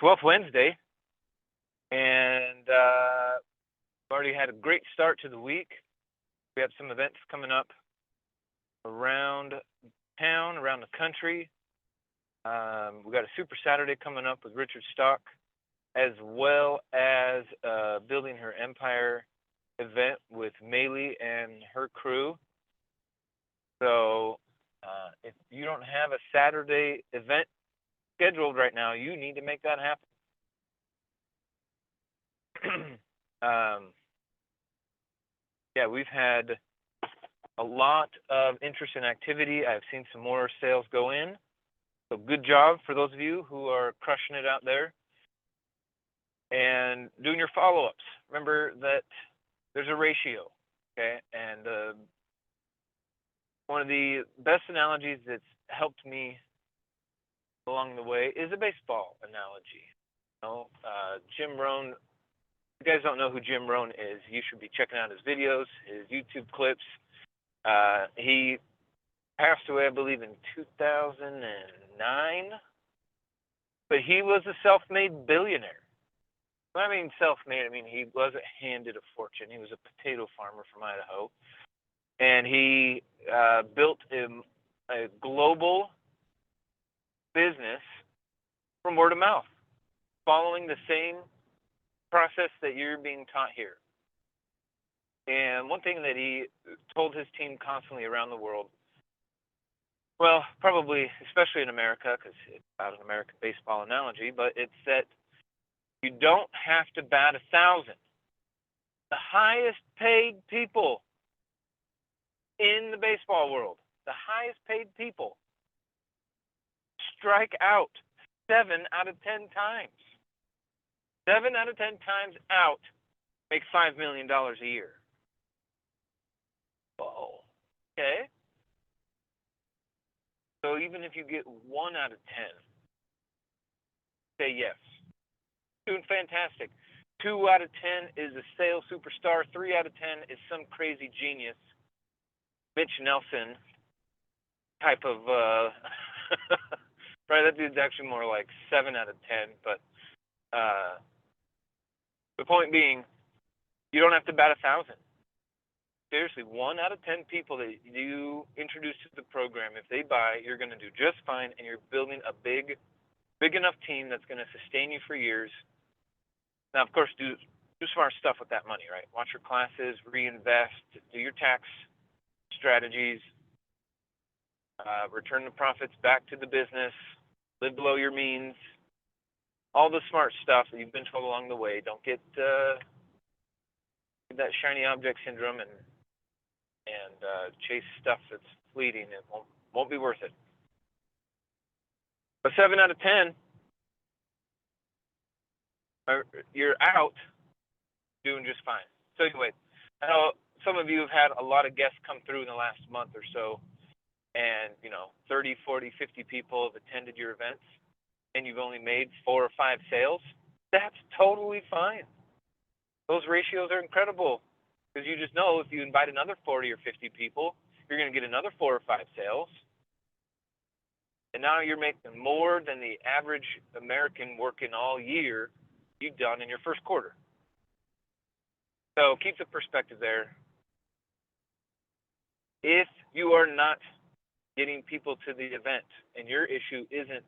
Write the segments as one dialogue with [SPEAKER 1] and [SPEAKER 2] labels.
[SPEAKER 1] 12th Wednesday, and we've already had a great start to the week. We have some events coming up around town, around the country. We got a Super Saturday coming up with Richard Stock, as well as Building Her Empire event with Maylee and her crew. So if you don't have a Saturday event scheduled right now, you need to make that happen. Yeah, we've had a lot of interest and activity. I've seen some more sales go in. So good job for those of you who are crushing it out there and doing your follow-ups. Remember that there's a ratio, okay? And one of the best analogies that's helped me along the way is a baseball analogy. You know, Jim Rohn. If you guys don't know who Jim Rohn is, you should be checking out his videos, his YouTube clips. He passed away, I believe, in 2009. But he was a self-made billionaire. When I mean self-made, I mean he wasn't handed a fortune. He was a potato farmer from Idaho. And he built a global business from word of mouth, following the same process that you're being taught here. And one thing that he told his team constantly around the world, well, probably especially in America, because it's about an American baseball analogy, but it's that you don't have to bat 1,000. The highest paid people in the baseball world, the highest paid people, strike out 7 out of 10 times. 7 out of 10 times out make $5 million a year. Whoa. Okay. So even if you get 1 out of 10, say yes. Doing fantastic. 2 out of 10 is a sales superstar. 3 out of 10 is some crazy genius, Mitch Nelson type of, right, that dude's actually more like 7 out of 10, but the point being, you don't have to bat 1,000. Seriously, 1 out of 10 people that you introduce to the program, if they buy, you're going to do just fine, and you're building a big enough team that's going to sustain you for years. Now, of course, do smart stuff with that money, right? Watch your classes, reinvest, do your tax strategies, return the profits back to the business, live below your means. All the smart stuff that you've been told along the way. Don't get that shiny object syndrome and chase stuff that's fleeting. It won't be worth it. But 7 out of 10, you're out doing just fine. So anyway, I know some of you have had a lot of guests come through in the last month or so, and 30, 40, 50 people have attended your events, and you've only made 4 or 5 sales. That's totally fine. Those ratios are incredible, because you just know if you invite another 40 or 50 people, you're going to get another 4 or 5 sales. And now you're making more than the average American working all year you've done in your first quarter. So keep the perspective there. If you are not getting people to the event, and your issue isn't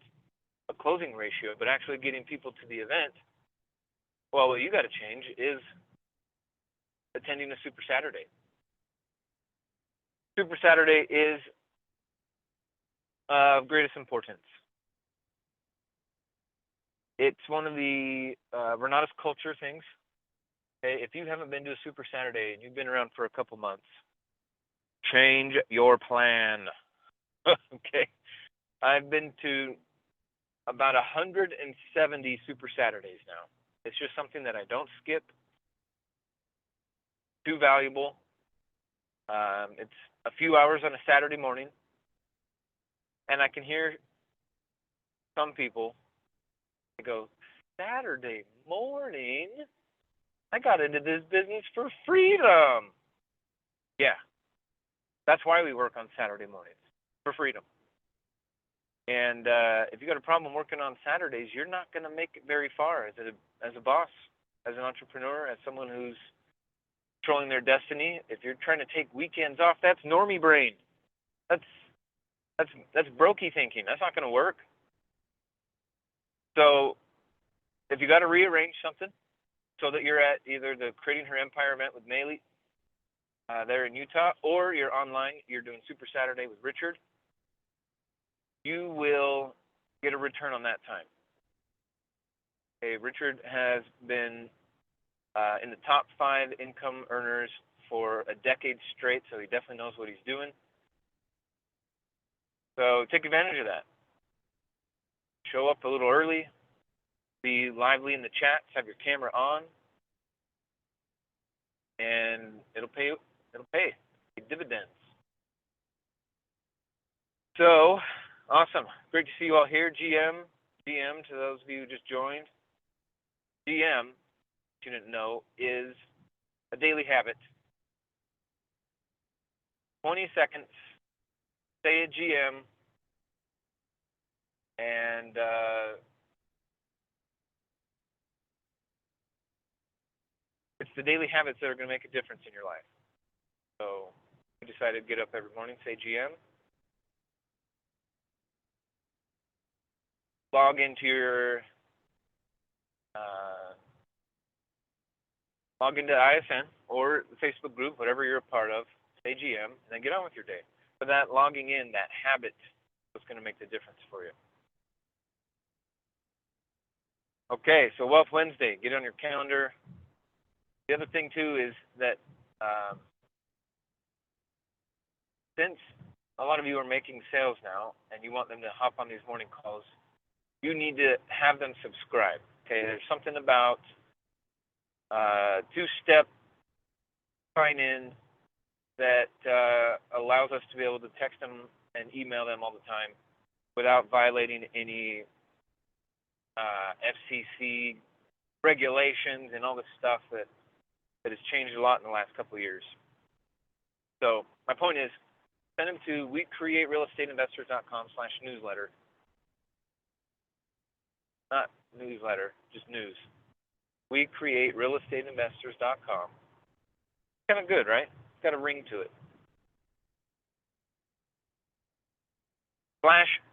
[SPEAKER 1] a closing ratio, but actually getting people to the event, well, what you got to change is attending a Super Saturday. Super Saturday is of greatest importance. It's one of the Renatus culture things. Okay? If you haven't been to a Super Saturday and you've been around for a couple months, change your plan. Okay? I've been to about 170 Super Saturdays now. It's just something that I don't skip. Too valuable. It's a few hours on a Saturday morning. And I can hear some people go, Saturday morning? I got into this business for freedom. Yeah. That's why we work on Saturday mornings. For freedom. And if you got a problem working on Saturdays, you're not going to make it very far as a boss, as an entrepreneur, as someone who's controlling their destiny. If you're trying to take weekends off, that's normie brain. That's brokey thinking. That's not going to work. So if you got to rearrange something so that you're at either the Creating Her Empire event with Maylee there in Utah, or you're online, you're doing Super Saturday with Richard, you will get a return on that time. Okay, Richard has been in the top 5 income earners for a decade straight, so he definitely knows what he's doing. So take advantage of that. Show up a little early, be lively in the chats, have your camera on, and it'll pay dividends. So awesome. Great to see you all here. GM to those of you who just joined. GM, if you didn't know, is a daily habit. 20 seconds, say a GM, and it's the daily habits that are going to make a difference in your life. So we decided to get up every morning, say GM, log into your log into ISN or the Facebook group, whatever you're a part of, say GM, and then get on with your day. But that logging in, that habit, is going to make the difference for you. Okay, so Wealth Wednesday, get it on your calendar. The other thing too is that since a lot of you are making sales now and you want them to hop on these morning calls, you need to have them subscribe. Okay, there's something about 2-step sign-in that allows us to be able to text them and email them all the time without violating any FCC regulations and all this stuff that has changed a lot in the last couple of years. So my point is, send them to wecreaterealestateinvestors.com/newsletter. Not newsletter, just news. wecreaterealestateinvestors.com. Kind of good, right? It's got a ring to it.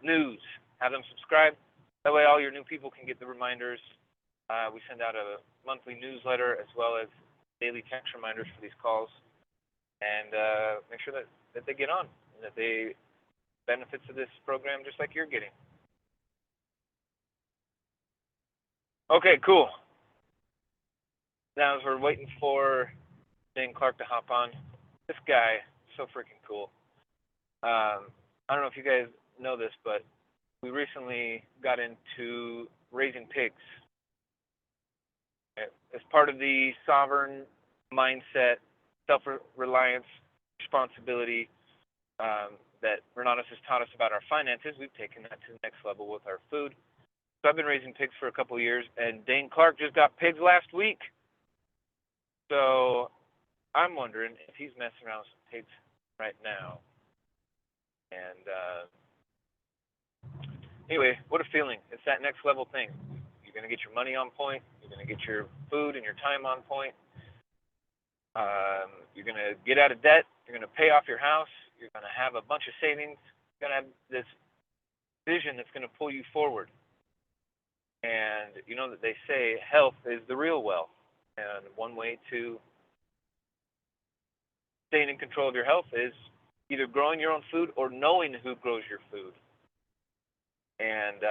[SPEAKER 1] /news. Have them subscribe. That way all your new people can get the reminders. We send out a monthly newsletter as well as daily text reminders for these calls. And make sure that they get on and that they benefits of this program just like you're getting. Okay, cool. Now as we're waiting for Diane Clark to hop on, this guy, so freaking cool. I don't know if you guys know this, but we recently got into raising pigs. As part of the sovereign mindset, self-reliance, responsibility that Renatus has taught us about our finances, we've taken that to the next level with our food. So I've been raising pigs for a couple of years, and Diane Clark just got pigs last week. So I'm wondering if he's messing around with some pigs right now. And anyway, what a feeling. It's that next level thing. You're going to get your money on point. You're going to get your food and your time on point. You're going to get out of debt. You're going to pay off your house. You're going to have a bunch of savings. You're going to have this vision that's going to pull you forward. And you know that they say health is the real wealth. And one way to staying in control of your health is either growing your own food or knowing who grows your food. And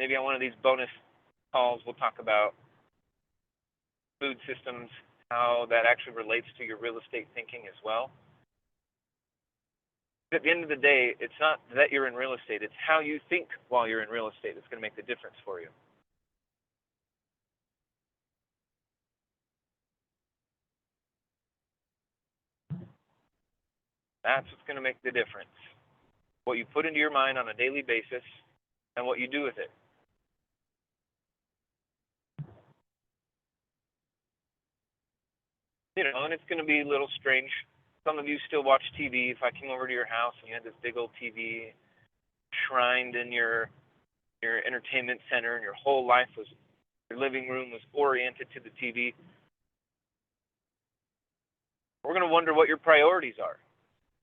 [SPEAKER 1] maybe on one of these bonus calls, we'll talk about food systems, how that actually relates to your real estate thinking as well. At the end of the day, it's not that you're in real estate, it's how you think while you're in real estate that's going to make the difference for you. That's what's going to make the difference. What you put into your mind on a daily basis and what you do with it. You know, and it's going to be a little strange. Some of you still watch TV. If I came over to your house and you had this big old TV enshrined in your entertainment center, and your whole life was, your living room was oriented to the TV, we're going to wonder what your priorities are.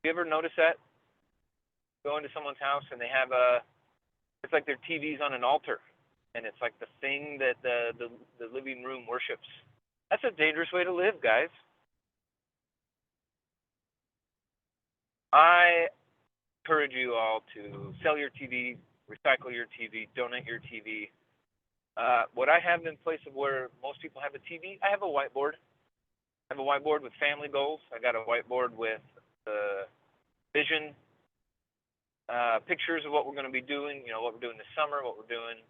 [SPEAKER 1] You ever notice that? Go into someone's house and they have it's like their TV's on an altar, and it's like the thing that the living room worships. That's a dangerous way to live, guys. I encourage you all to sell your TV, recycle your TV, donate your TV. What I have in place of where most people have a TV, I have a whiteboard. I have a whiteboard with family goals. I got a whiteboard with the vision, pictures of what we're going to be doing, what we're doing this summer, what we're doing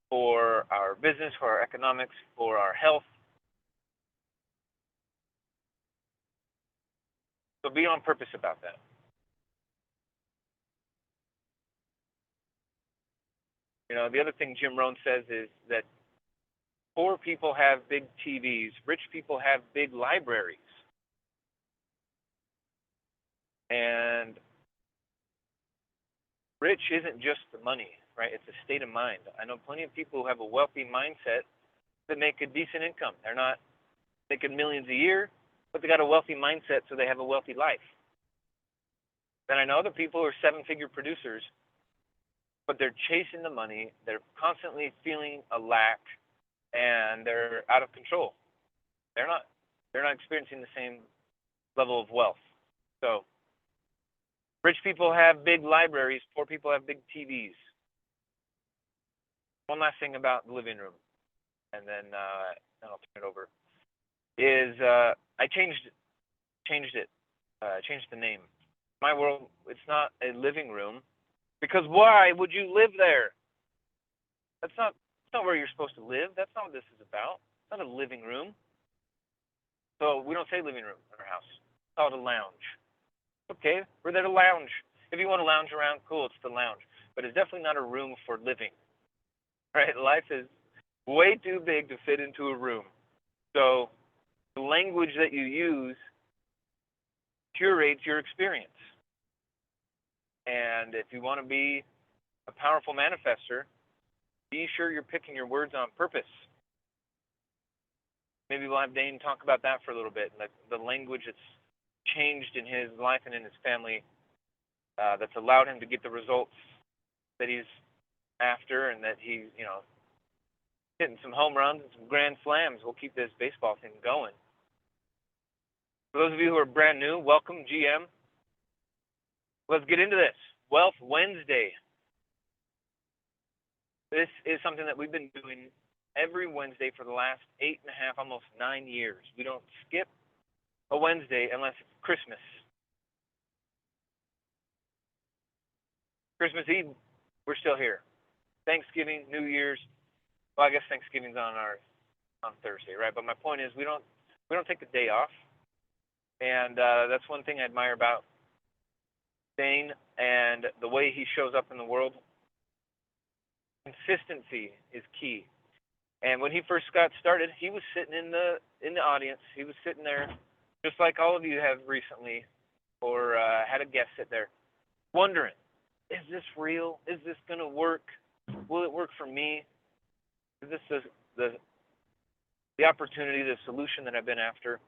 [SPEAKER 1] for our business, for our economics, for our health. So be on purpose about that. The other thing Jim Rohn says is that poor people have big TVs, rich people have big libraries. And rich isn't just the money, right? It's a state of mind. I know plenty of people who have a wealthy mindset that make a decent income. They're not making millions a year, but they got a wealthy mindset, so they have a wealthy life. Then I know other people who are seven-figure producers, but they're chasing the money. They're constantly feeling a lack, and they're out of control. They're not experiencing the same level of wealth. So rich people have big libraries. Poor people have big TVs. One last thing about the living room, and then I'll turn it over, is I changed it. I changed the name. My world, it's not a living room, because why would you live there? That's not where you're supposed to live. That's not what this is about. It's not a living room. So we don't say living room in our house. It's called a lounge. Okay, we're there to lounge. If you want to lounge around, cool, it's the lounge. But it's definitely not a room for living. Right? Life is way too big to fit into a room. So the language that you use curates your experience. And if you want to be a powerful manifester, be sure you're picking your words on purpose. Maybe we'll have Dane talk about that for a little bit, like the language that's changed in his life and in his family, that's allowed him to get the results that he's after, and that he's, hitting some home runs and some grand slams. We'll keep this baseball thing going. For those of you who are brand new, welcome, GM. Let's get into this. Wealth Wednesday. This is something that we've been doing every Wednesday for the last 8.5, almost 9 years. We don't skip a Wednesday unless it's Christmas. Christmas Eve, we're still here. Thanksgiving, New Year's. Well, I guess Thanksgiving's on Thursday, right? But my point is, we don't take a day off, and that's one thing I admire about Dane and the way he shows up in the world. Consistency is key. And when he first got started, he was sitting in the audience. He was sitting there, just like all of you have recently, or had a guest sit there, wondering, is this real? Is this going to work? Will it work for me? Is this the opportunity, the solution that I've been after?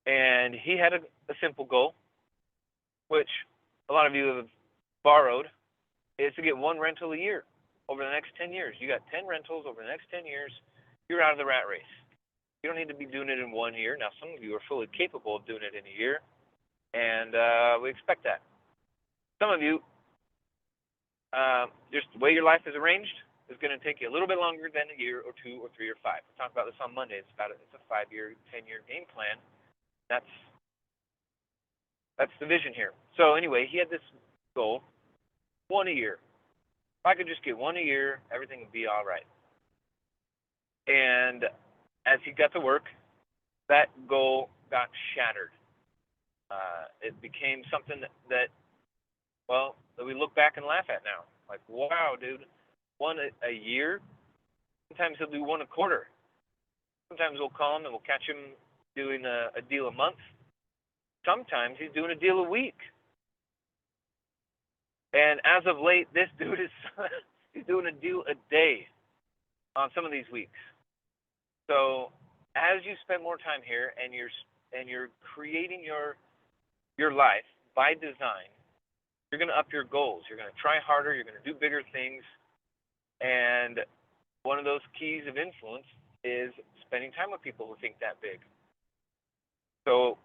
[SPEAKER 1] And he had a simple goal, which a lot of you have borrowed, is to get one rental a year over the next 10 years. You got 10 rentals over the next 10 years, you're out of the rat race. You don't need to be doing it in 1 year. Now, some of you are fully capable of doing it in a year, and we expect that. Some of you, just the way your life is arranged, is going to take you a little bit longer than a year or 2 or 3 or 5. We'll talk about this on Monday. It's a 5-year, 10-year game plan. That's the vision here. So anyway, he had this goal, one a year. If I could just get one a year, everything would be all right. And as he got to work, that goal got shattered. It became something that we look back and laugh at now. Like, wow, dude, one a year? Sometimes he'll do one a quarter. Sometimes we'll call him and we'll catch him doing a deal a month. Sometimes he's doing a deal a week. And as of late, this dude is he's doing a deal a day on some of these weeks. So as you spend more time here and you're creating your life by design, you're going to up your goals. You're going to try harder. You're going to do bigger things. And one of those keys of influence is spending time with people who think that big. So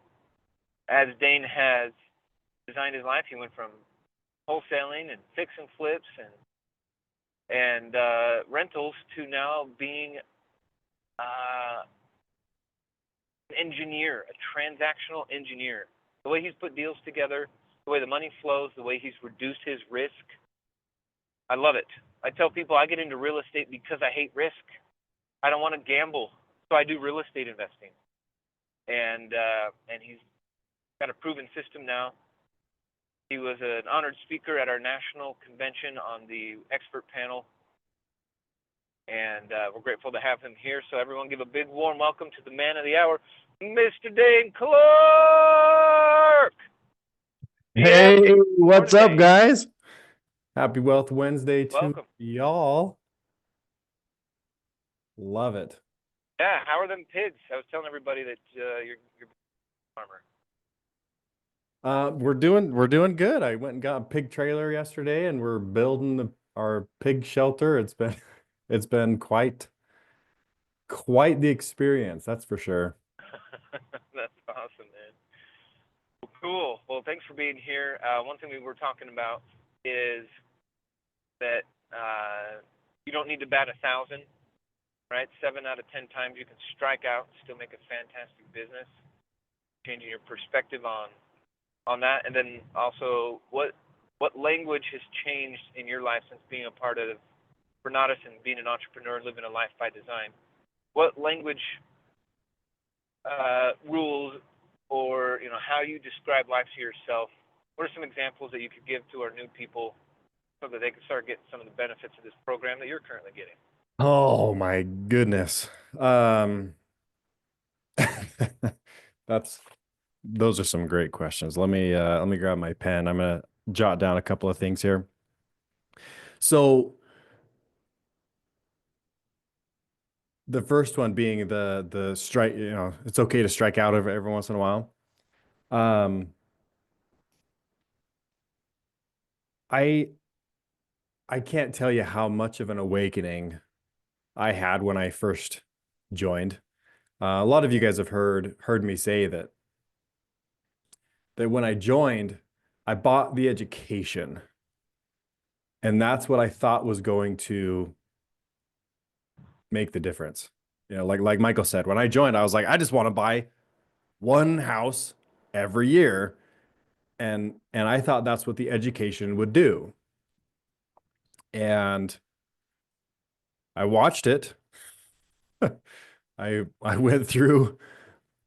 [SPEAKER 1] as Dane has designed his life, he went from wholesaling and fix and flips and rentals to now being an engineer, a transactional engineer. The way he's put deals together, the way the money flows, the way he's reduced his risk, I love it. I tell people I get into real estate because I hate risk. I don't want to gamble, so I do real estate investing. And he's got a proven system now. He was an honored speaker at our national convention on the expert panel, and we're grateful to have him here. So everyone give a big warm welcome to the man of the hour, Mr. Dane Clark!
[SPEAKER 2] Hey,
[SPEAKER 1] DM,
[SPEAKER 2] what's
[SPEAKER 1] morning,
[SPEAKER 2] up,
[SPEAKER 1] Dane.
[SPEAKER 2] guys? Happy Wealth Wednesday to
[SPEAKER 1] Welcome.
[SPEAKER 2] y'all. Love it.
[SPEAKER 1] Yeah, how are them pigs? I was telling everybody that you're a farmer.
[SPEAKER 2] We're doing good. I went and got a pig trailer yesterday, and we're building our pig shelter. It's been quite the experience, that's for sure.
[SPEAKER 1] That's awesome, man. Well, cool. Well, thanks for being here. One thing we were talking about is that you don't need to bat 1,000, right? 7 out of 10 times you can strike out and still make a fantastic business. Changing your perspective on that, and then also what language has changed in your life since being a part of Renatus and being an entrepreneur, living a life by design. What language rules, or how you describe life to yourself? What are some examples that you could give to our new people so that they can start getting some of the benefits of this program that you're currently getting?
[SPEAKER 2] Oh my goodness. That's those are some great questions. Let me grab my pen. I'm gonna jot down a couple of things here. So the first one being the strike, it's okay to strike out every once in a while. Um, I I can't tell you how much of an awakening I had when I first joined. A lot of you guys have heard me say that when I joined, I bought the education, and that's what I thought was going to make the difference. Like Michael said, when I joined, I was like, I just want to buy one house every year, and I thought that's what the education would do. And I watched it. I went through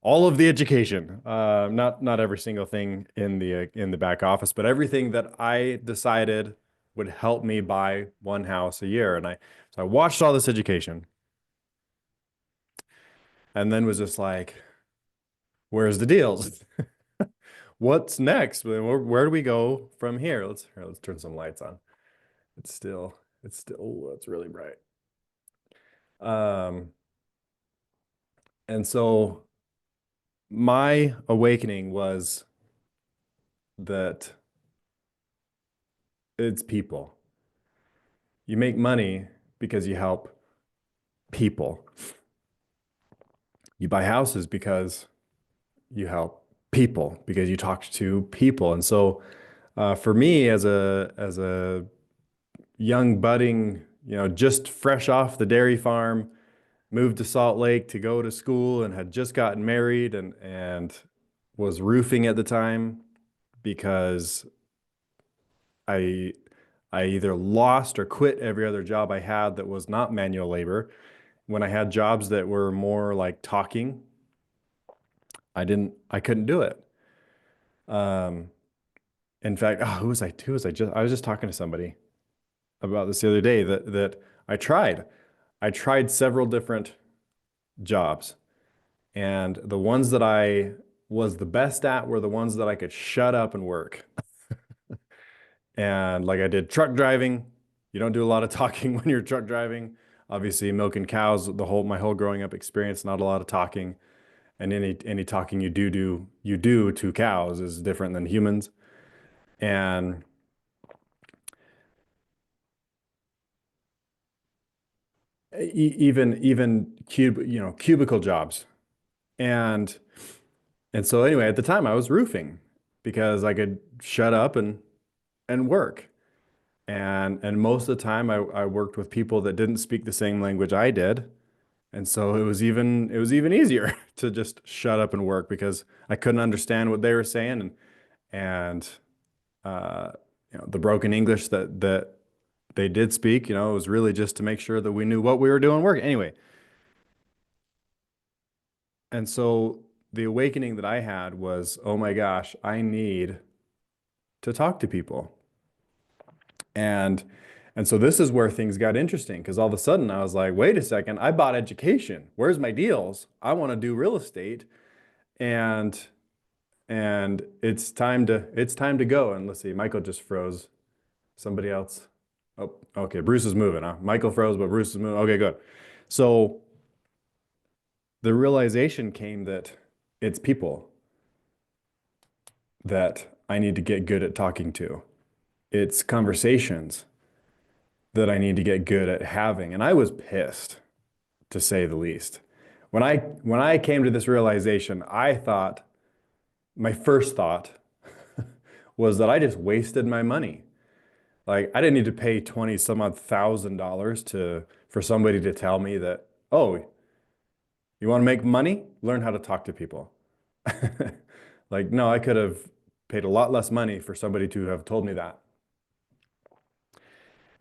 [SPEAKER 2] all of the education, not every single thing in the back office, but everything that I decided would help me buy one house a year. And so I watched all this education, and then was just like, where's the deals? What's next? Where do we go from here? Let's turn some lights on. Oh, it's really bright. Um, and so my awakening was that it's people. You make money because you help people. You buy houses because you help people, because you talk to people. And so for me as a young budding, just fresh off the dairy farm, moved to Salt Lake to go to school, and had just gotten married, and was roofing at the time because I I either lost or quit every other job I had that was not manual labor. When I had jobs that were more like talking, I couldn't do it. Um, in fact, I was just talking to somebody about this the other day that I tried several different jobs, and the ones that I was the best at were the ones that I could shut up and work. And like I did truck driving. You don't do a lot of talking when you're truck driving. Obviously, milking cows, my whole growing up experience, not a lot of talking. And any talking you do to cows is different than humans. And even cubicle jobs. And so anyway, at the time I was roofing because I could shut up and work. And most of the time I worked with people that didn't speak the same language I did. And so it was even easier to just shut up and work because I couldn't understand what they were saying and uh, the broken English that they did speak, it was really just to make sure that we knew what we were doing work. Anyway, and so the awakening that I had was, oh my gosh, I need to talk to people. And so this is where things got interesting because all of a sudden I was like, wait a second, I bought education. Where's my deals? I want to do real estate and it's time to go. And let's see, Michael just froze. Somebody else. Oh, okay. Bruce is moving, huh? Michael froze, but Bruce is moving. Okay, good. So the realization came that it's people that I need to get good at talking to. It's conversations that I need to get good at having. And I was pissed, to say the least. When I came to this realization, I thought my first thought was that I just wasted my money. Like I didn't need to pay 20 some odd $1,000 to for somebody to tell me that, oh, you want to make money? Learn how to talk to people. Like, no, I could have paid a lot less money for somebody to have told me that.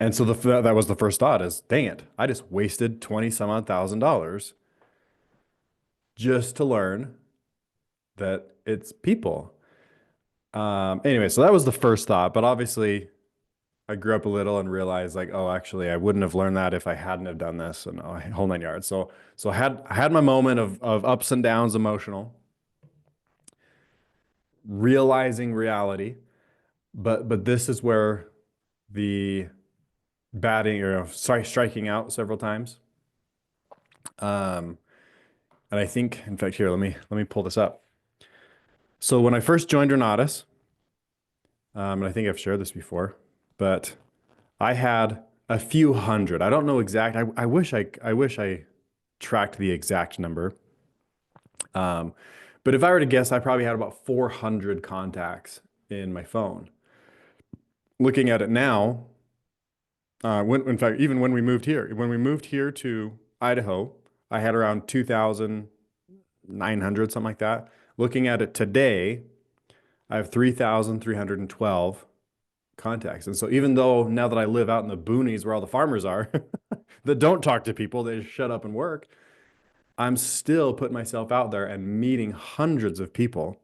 [SPEAKER 2] And so that was the first thought is, dang it, I just wasted 20 some odd $1,000 just to learn that it's people. Anyway, so that was the first thought, but obviously I grew up a little and realized like, oh, actually, I wouldn't have learned that if I hadn't have done this and a whole nine yards. So I had my moment of ups and downs, emotional, realizing reality, but this is where the batting or striking out several times. Um, and I think, in fact, here, let me pull this up. So when I first joined Renatus, and I think I've shared this before, but I had a few hundred. I don't know exact. I wish I tracked the exact number. Um, but if I were to guess, I probably had about 400 contacts in my phone. Looking at it now, in fact, even when we moved here to Idaho, I had around 2,900, something like that. Looking at it today, I have 3,312 contacts. And so even though now that I live out in the boonies where all the farmers are that don't talk to people, they just shut up and work, I'm still putting myself out there and meeting hundreds of people.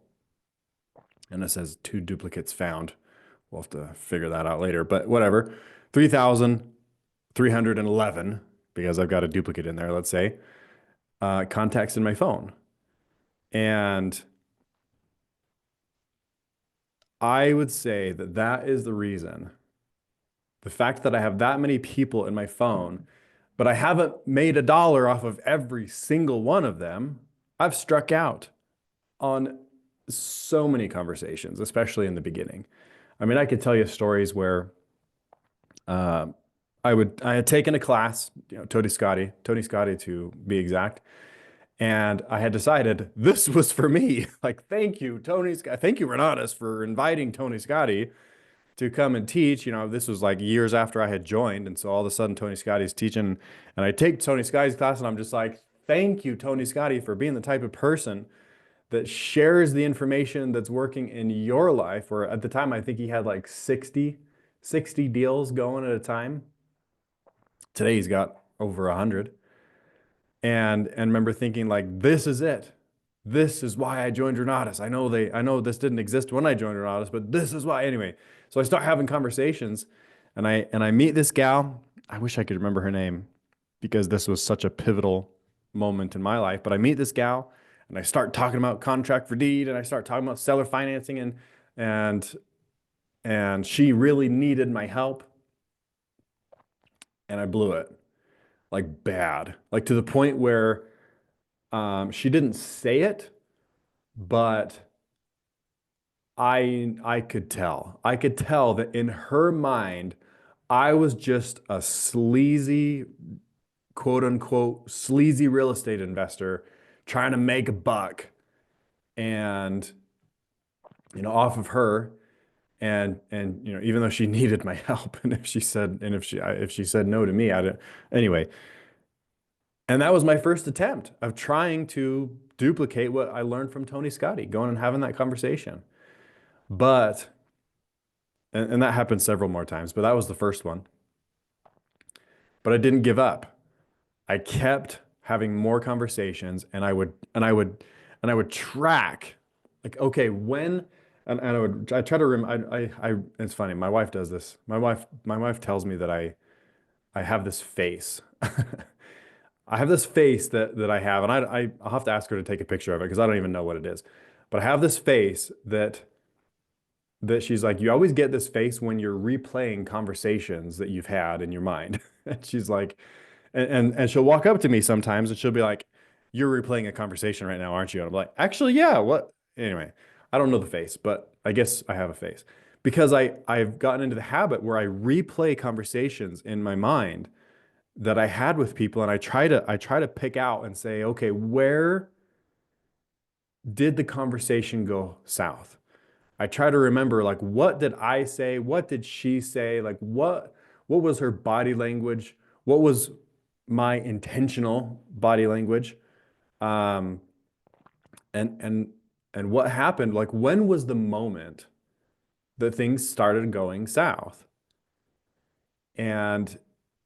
[SPEAKER 2] And it says 2 duplicates found. We'll have to figure that out later, but whatever. 3,311, because I've got a duplicate in there, let's say, contacts in my phone. And I would say that that is the reason. The fact that I have that many people in my phone, but I haven't made $1 off of every single one of them, I've struck out on so many conversations, especially in the beginning. I mean, I could tell you stories where uh, I had taken a class, Tony Scotti to be exact, and I had decided this was for me. Like, thank you, Tony Scott. Thank you, Renatus, for inviting Tony Scotti to come and teach. This was like years after I had joined, and so all of a sudden Tony Scotti's teaching, and I take Tony Scotti's class, and I'm just like, thank you, Tony Scotti, for being the type of person that shares the information that's working in your life. Where at the time, I think he had like 60 deals going at a time. Today he's got over 100. And remember thinking like, this is it. This is why I joined Renatus. I know this didn't exist when I joined Renatus, but this is why. Anyway, so I start having conversations, and I meet this gal. I wish I could remember her name because this was such a pivotal moment in my life. But I meet this gal, and I start talking about contract for deed, and I start talking about seller financing, and and she really needed my help, and I blew it like bad, like to the point where she didn't say it, but I could tell. I could tell that in her mind, I was just a sleazy, quote unquote, sleazy real estate investor trying to make a buck and off of her. And even though she needed my help, and if she said no to me, I didn't anyway. And that was my first attempt of trying to duplicate what I learned from Tony Scotti, going and having that conversation. But and that happened several more times, but that was the first one. But I didn't give up. I kept having more conversations, and I would track, like, okay, when, and I try to it's funny. My wife does this. My wife tells me that I have this face. I have this face that I have, and I'll have to ask her to take a picture of it because I don't even know what it is. But I have this face that she's like, you always get this face when you're replaying conversations that you've had in your mind. And she's like, and she'll walk up to me sometimes and she'll be like, you're replaying a conversation right now, aren't you? And I'm like, actually, yeah, what? Anyway, I don't know the face, but I guess I have a face because I've gotten into the habit where I replay conversations in my mind that I had with people, and I try to pick out and say, okay, where did the conversation go south? I try to remember, like, what did I say? What did she say? Like, what was her body language? What was my intentional body language? Um, and what happened? Like, when was the moment that things started going south? And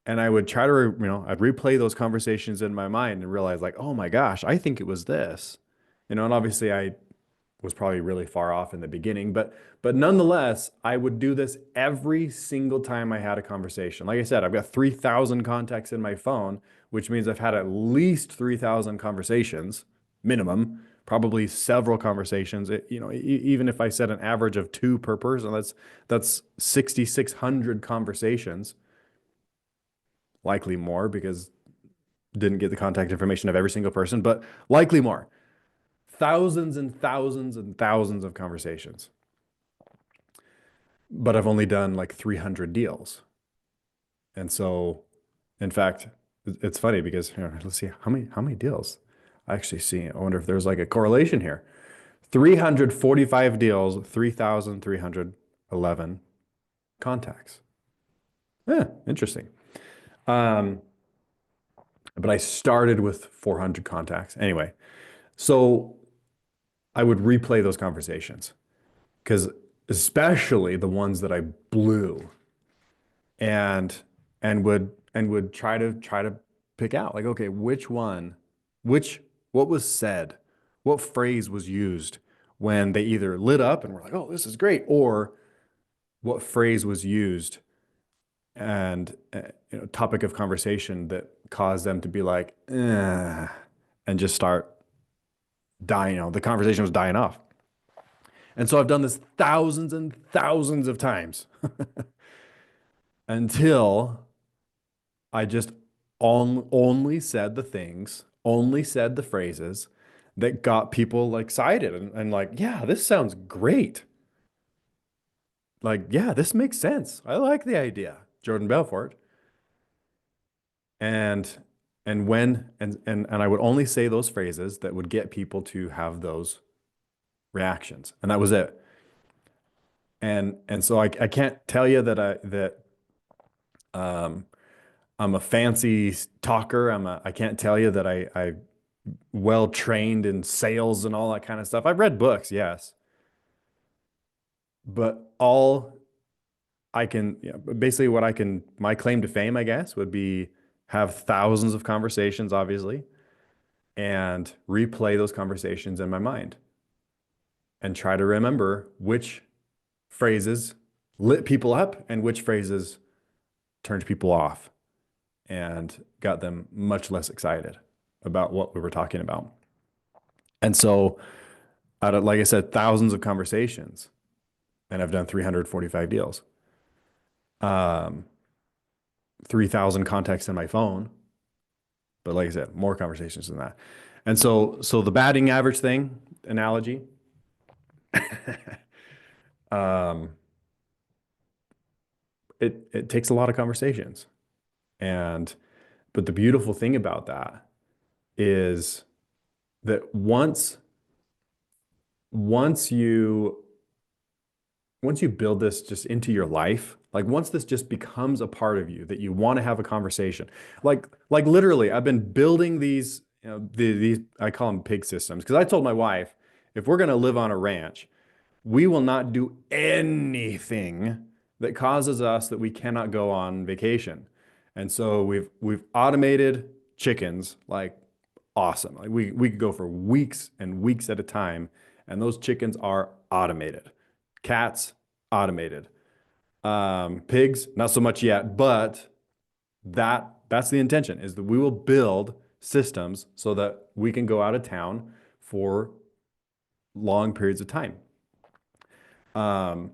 [SPEAKER 2] and I would try to, I'd replay those conversations in my mind and realize, like, oh my gosh, I think it was this. And obviously I was probably really far off in the beginning, but nonetheless, I would do this every single time I had a conversation. Like I said, I've got 3,000 contacts in my phone, which means I've had at least 3,000 conversations minimum, probably several conversations. Even if I said an average of two per person, that's 6,600 conversations, likely more because didn't get the contact information of every single person, but likely more. Thousands and thousands and thousands of conversations. But I've only done like 300 deals. And so, in fact, it's funny because here, let's see how many deals I actually see. I wonder if there's like a correlation here. 345 deals, 3,311 contacts. Yeah, interesting. Um, but I started with 400 contacts. Anyway, so I would replay those conversations because especially the ones that I blew and and would try to pick out, like, okay, which what was said, what phrase was used when they either lit up and were like, oh, this is great, or what phrase was used and topic of conversation that caused them to be like, and just start dying. The conversation was dying off. And so I've done this thousands and thousands of times until I just only said the things, only said the phrases that got people excited and like, yeah, this sounds great. Like, yeah, this makes sense. I like the idea, Jordan Belfort. And and I would only say those phrases that would get people to have those reactions. And that was it. And so I can't tell you that um I'm a fancy talker. I can't tell you that I well trained in sales and all that kind of stuff. I've read books, yes, but all I can, basically what I can, my claim to fame, I guess, would be have thousands of conversations, obviously, and replay those conversations in my mind and try to remember which phrases lit people up and which phrases turned people off and got them much less excited about what we were talking about. And so, out of, like I said, thousands of conversations, and I've done 345 deals. Um, 3,000 contacts in my phone, but like I said, more conversations than that. And so the batting average thing analogy, um, it takes a lot of conversations. And but the beautiful thing about that is that once you once you build this just into your life, like once this just becomes a part of you that you want to have a conversation, like literally, I've been building these, these I call them pig systems because I told my wife, if we're going to live on a ranch, we will not do anything that causes us that we cannot go on vacation. And so we've automated chickens like awesome. Like we could go for weeks and weeks at a time, and those chickens are automated. Cats, automated. Pigs, not so much yet, but that's the intention is that we will build systems so that we can go out of town for long periods of time. Um,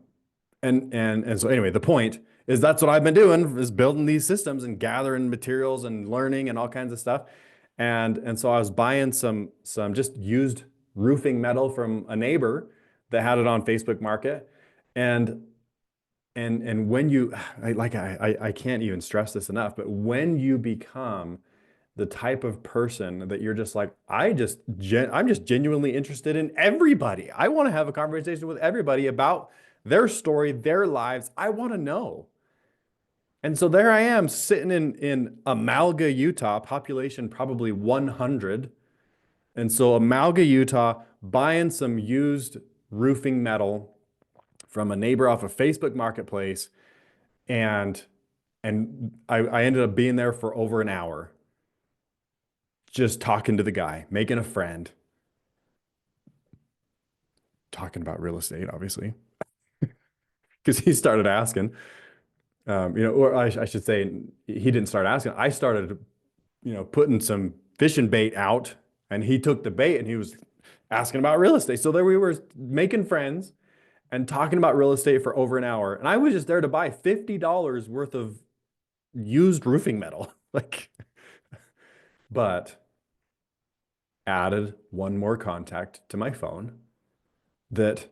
[SPEAKER 2] and so anyway, the point is that's what I've been doing is building these systems and gathering materials and learning and all kinds of stuff. And so I was buying some just used roofing metal from a neighbor that had it on Facebook Market. And and when you I can't even stress this enough, but when you become the type of person that you're just like, I'm just genuinely interested in everybody. I want to have a conversation with everybody about their story, their lives. I want to know. And so there I am sitting in Amalga, Utah, population probably 100. And so Amalga, Utah, buying some used roofing metal from a neighbor off of Facebook Marketplace. And I ended up being there for over an hour, just talking to the guy, making a friend, talking about real estate, obviously, because he started asking, or I should say, he didn't start asking. I started, putting some fishing bait out, and he took the bait and he was asking about real estate. So there we were making friends and talking about real estate for over an hour. And I was just there to buy $50 worth of used roofing metal. Like, but added one more contact to my phone that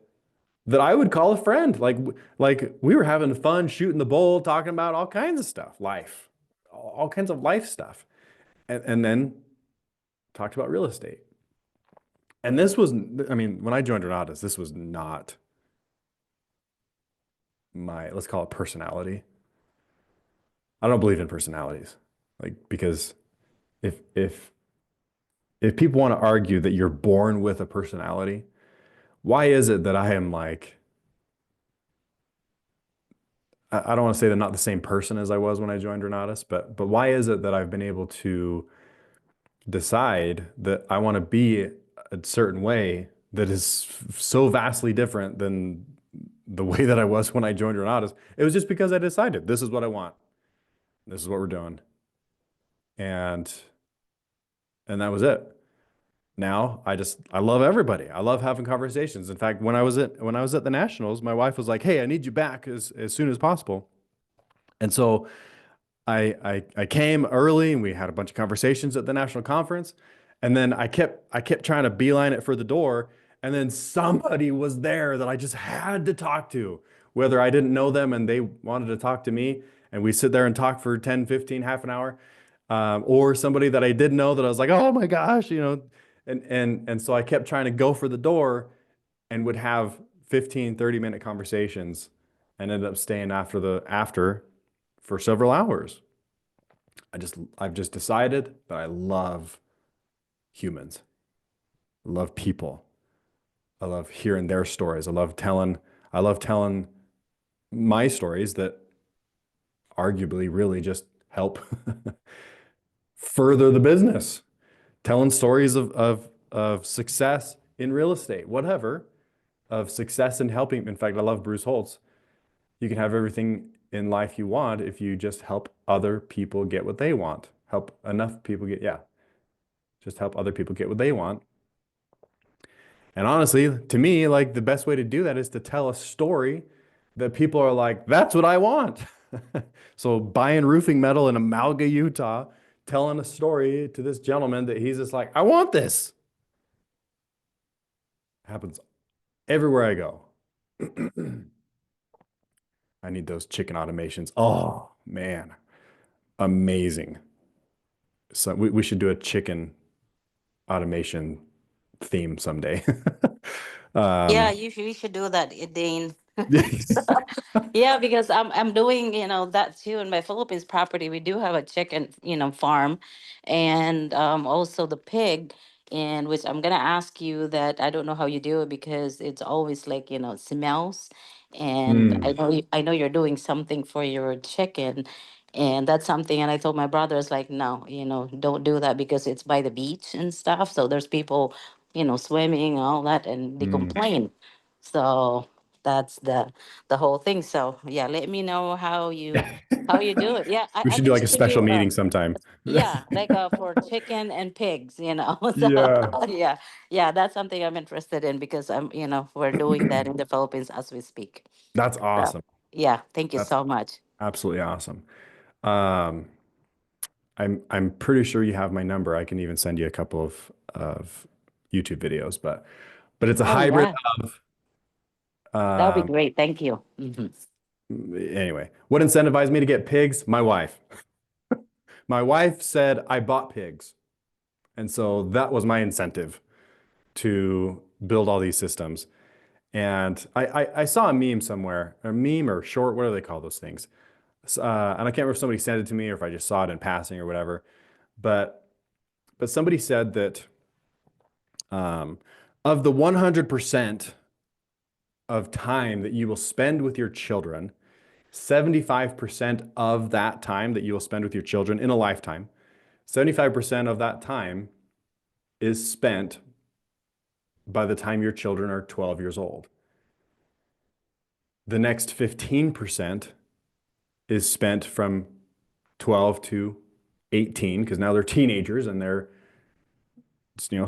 [SPEAKER 2] I would call a friend. Like we were having fun shooting the bull, talking about all kinds of stuff, life, all kinds of life stuff. And then talked about real estate. And this was, I mean, when I joined Renatus, this was not my, let's call it personality. I don't believe in personalities. Like, because if if people want to argue that you're born with a personality, why is it that I am like, I don't want to say they're not the same person as I was when I joined Renatus, but why is it that I've been able to decide that I want to be a certain way that is so vastly different than the way that I was when I joined Renatus? It was just because I decided this is what I want. This is what we're doing. And that was it. Now I love everybody. I love having conversations. In fact, when I was at the Nationals, my wife was like, "Hey, I need you back as soon as possible." And so I came early and we had a bunch of conversations at the national conference. And then I kept trying to beeline it for the door. And then somebody was there that I just had to talk to, whether I didn't know them and they wanted to talk to me. And we sit there and talk for 10, 15, half an hour. Or somebody that I did know that I was like, oh my gosh, and so I kept trying to go for the door and would have 15, 30-minute conversations and ended up staying after for several hours. I've just decided that I love humans. I love people. I love hearing their stories. I love telling my stories that arguably really just help further the business. Telling stories of success in real estate, whatever, of success in helping. In fact, I love Bruce Holtz. You can have everything in life you want if you just help other people get what they want. Help enough people get, yeah, just help other people get what they want. And honestly, to me, like the best way to do that is to tell a story that people are like, that's what I want. So buying roofing metal in Amalga, Utah, telling a story to this gentleman that he's just like, I want this. Happens everywhere I go. I need those chicken automations. Oh man, amazing. So we should do a chicken automation theme someday.
[SPEAKER 3] Yeah,
[SPEAKER 2] Um,
[SPEAKER 3] you should do that, Dane. Yeah, because I'm doing, that too in my Philippines property. We do have a chicken, farm, and also the pig, and which I'm gonna ask you that I don't know how you do it because it's always like, smells, and
[SPEAKER 2] mm,
[SPEAKER 3] I know you're doing something for your chicken, and that's something. And I told my brothers like, no, don't do that because it's by the beach and stuff. So there's people, swimming and all that, and they
[SPEAKER 2] mm.
[SPEAKER 3] complain. So that's the whole thing. So yeah, let me know how you do it. Yeah, I,
[SPEAKER 2] We
[SPEAKER 3] I
[SPEAKER 2] should do
[SPEAKER 3] can
[SPEAKER 2] like a
[SPEAKER 3] show
[SPEAKER 2] special
[SPEAKER 3] you
[SPEAKER 2] meeting sometime.
[SPEAKER 3] yeah, like for chicken and pigs, So
[SPEAKER 2] Yeah.
[SPEAKER 3] yeah, yeah, that's something I'm interested in because we're doing that in the Philippines as we speak.
[SPEAKER 2] That's
[SPEAKER 3] So
[SPEAKER 2] awesome.
[SPEAKER 3] yeah, thank you
[SPEAKER 2] That's
[SPEAKER 3] so much.
[SPEAKER 2] absolutely awesome. Um, I'm pretty sure you have my number. I can even send you a couple of YouTube videos, but it's a
[SPEAKER 3] Oh
[SPEAKER 2] hybrid
[SPEAKER 3] yeah,
[SPEAKER 2] of
[SPEAKER 3] that would be
[SPEAKER 2] um,
[SPEAKER 3] great. Thank you.
[SPEAKER 2] anyway. What incentivized me to get pigs? My wife. My wife said I bought pigs, and so that was my incentive to build all these systems. And I saw a meme somewhere, a meme or short, what do they call those things? And I can't remember if somebody sent it to me or if I just saw it in passing or whatever. But somebody said that um, of the 100% of time that you will spend with your children, 75% of that time that you will spend with your children in a lifetime, 75% of that time is spent by the time your children are 12 years old. The next 15% is spent from 12 to 18 because now they're teenagers and they're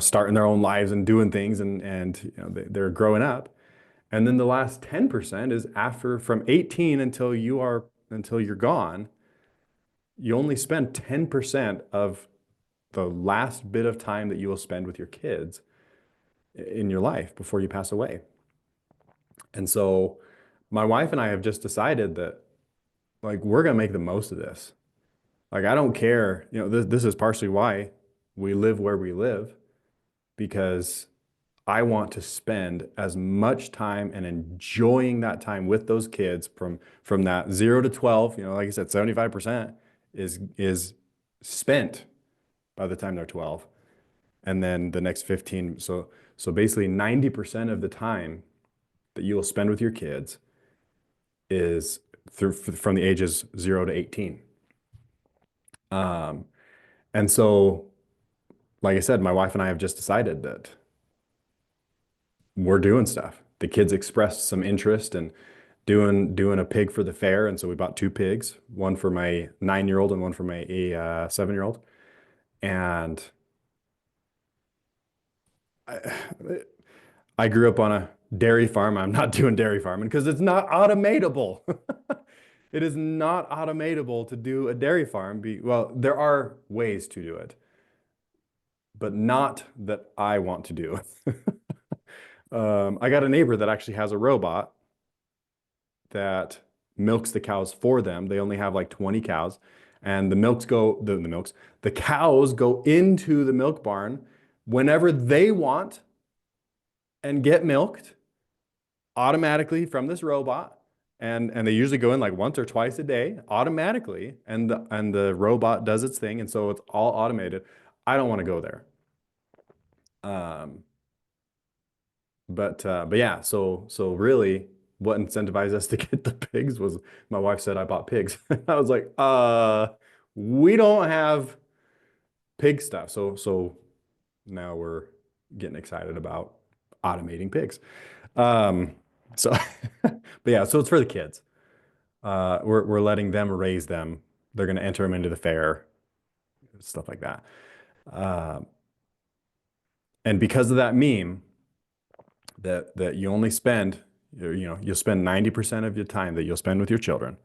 [SPEAKER 2] starting their own lives and doing things and they're growing up. And then the last 10% is after from 18 until you're gone. You only spend 10% of the last bit of time that you will spend with your kids in your life before you pass away. And so my wife and I have just decided that like we're gonna make the most of this. Like I don't care, this is partially why we live where we live because I want to spend as much time and enjoying that time with those kids from that 0 to 12, like I said, 75% is spent by the time they're 12. And then the next 15, so basically 90% of the time that you will spend with your kids is from the ages 0 to 18. Um, and so, like I said, my wife and I have just decided that we're doing stuff. The kids expressed some interest in doing a pig for the fair, and so we bought two pigs, one for my 9-year-old and one for my 7-year-old. And I, I grew up on a dairy farm. I'm not doing dairy farming because it's not automatable. It is not automatable to do a dairy farm. Well, there are ways to do it, but not that I want to do. I got a neighbor that actually has a robot that milks the cows for them. They only have like 20 cows, and the cows go into the milk barn whenever they want and get milked automatically from this robot. And they usually go in like once or twice a day automatically, and the robot does its thing, and so it's all automated. I don't want to go there. Um, but yeah, so really what incentivized us to get the pigs was my wife said I bought pigs. I was like, we don't have pig stuff. So now we're getting excited about automating pigs. Um, so but yeah, so it's for the kids. We're letting them raise them. They're gonna enter them into the fair, stuff like that. Um, and because of that meme, that you only spend, you'll spend 90% of your time that you'll spend with your children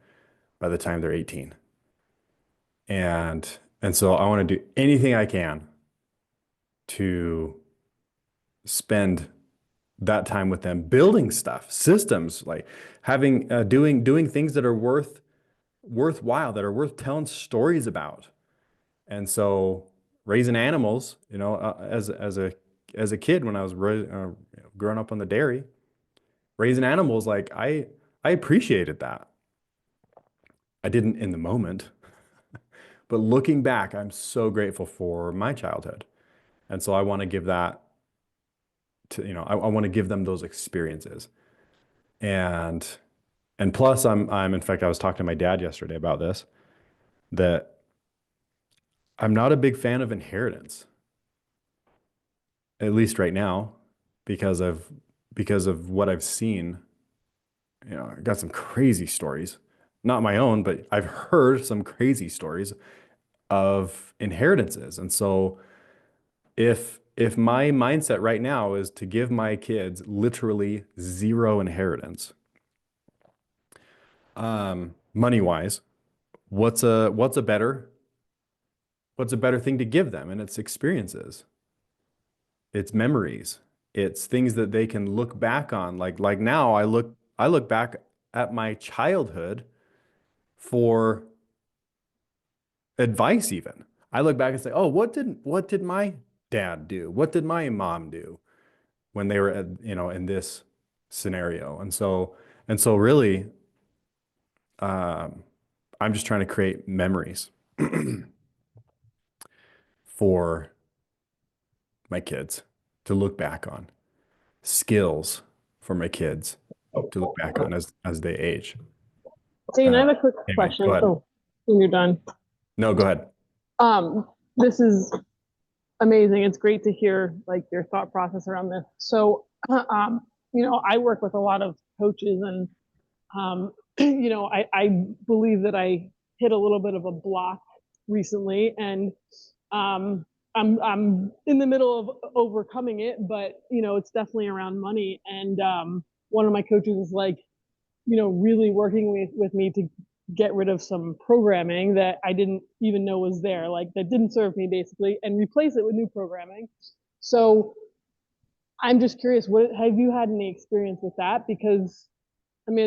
[SPEAKER 2] by the time they're 18. And so I want to do anything I can to spend that time with them building stuff, systems, like having doing things that are worthwhile, that are worth telling stories about. And so raising animals, as a kid when I was growing up on the dairy, raising animals, like I appreciated that. I didn't in the moment, but looking back, I'm so grateful for my childhood. And so I want to give that to, I want to give them those experiences. And plus I'm in fact, I was talking to my dad yesterday about this, that I'm not a big fan of inheritance, at least right now, because of what I've seen. I got some crazy stories, not my own, but I've heard some crazy stories of inheritances. And so if my mindset right now is to give my kids literally zero inheritance, money wise, what's a better thing to give them? And it's experiences, it's memories, it's things that they can look back on. Like now I look back at my childhood for advice even. I look back and say, "Oh, what did my dad do? What did my mom do when they were in this scenario?" And so really, um, I'm just trying to create memories for my kids to look back on, skills for my kids to look back on as they age.
[SPEAKER 4] Dane, I have a quick
[SPEAKER 2] Anyway,
[SPEAKER 4] question.
[SPEAKER 2] go ahead.
[SPEAKER 4] Oh, when you're done.
[SPEAKER 2] No, go ahead.
[SPEAKER 4] This is amazing. It's great to hear like your thought process around this. So, I work with a lot of coaches, and I believe that I hit a little bit of a block recently, and I'm in the middle of overcoming it, but it's definitely around money. And one of my coaches is like, really working with me to get rid of some programming that I didn't even know was there, like that didn't serve me basically, and replace it with new programming. So I'm just curious, what have you had any experience with that? Because I'm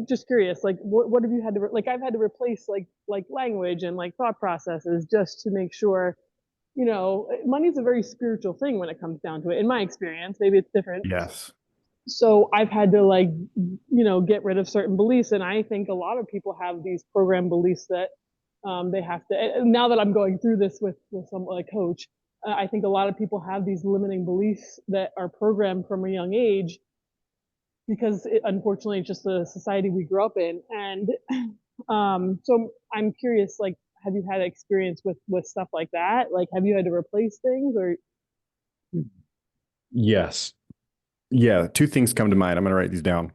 [SPEAKER 4] just curious, like what have you had to like? I've had to replace like language and like thought processes just to make sure, money's a very spiritual thing when it comes down to it. In my experience, maybe it's different.
[SPEAKER 2] Yes.
[SPEAKER 4] So I've had to get rid of certain beliefs, and I think a lot of people have these program beliefs that they have to. And now that I'm going through this with some like coach, I think a lot of people have these limiting beliefs that are programmed from a young age because unfortunately it's just the society we grew up in. And so I'm curious, like, have you had experience with stuff like that? Like, have you had to replace things or?
[SPEAKER 2] Yes. Yeah, two things come to mind. I'm going to write these down.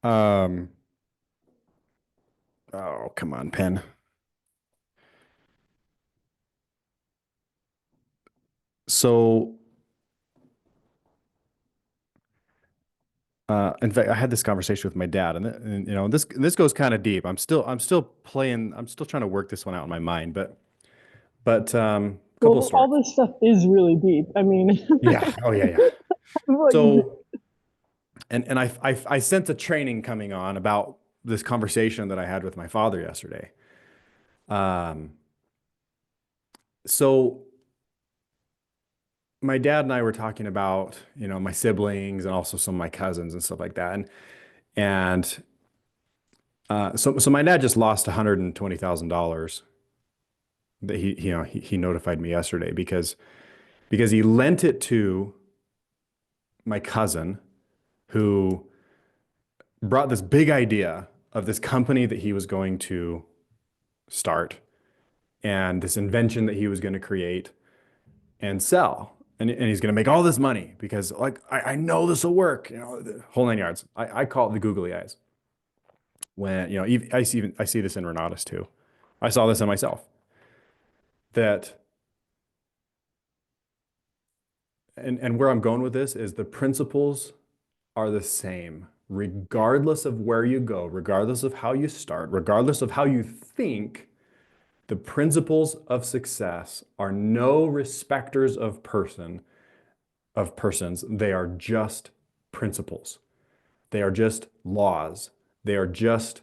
[SPEAKER 2] Oh, come on, pen. So, in fact, I had this conversation with my dad, and this goes kind of deep. I'm still trying to work this one out in my mind, but couple of
[SPEAKER 4] Well, all
[SPEAKER 2] stories.
[SPEAKER 4] this stuff is really deep. I mean,
[SPEAKER 2] Yeah. Oh, yeah, yeah.
[SPEAKER 4] like,
[SPEAKER 2] So, and I sensed a training coming on about this conversation that I had with my father yesterday. So my dad and I were talking about, my siblings and also some of my cousins and stuff like that. So my dad just lost $120,000 that he notified me yesterday because he lent it to my cousin who brought this big idea of this company that he was going to start and this invention that he was going to create and sell. And he's going to make all this money because like, I know this will work, the whole nine yards. I call it the googly eyes. When, I see this in Renatus too. I saw this in myself that, and where I'm going with this is the principles are the same, regardless of where you go, regardless of how you start, regardless of how you think. The principles of success are no respecters of persons. They are just principles. They are just laws. They are just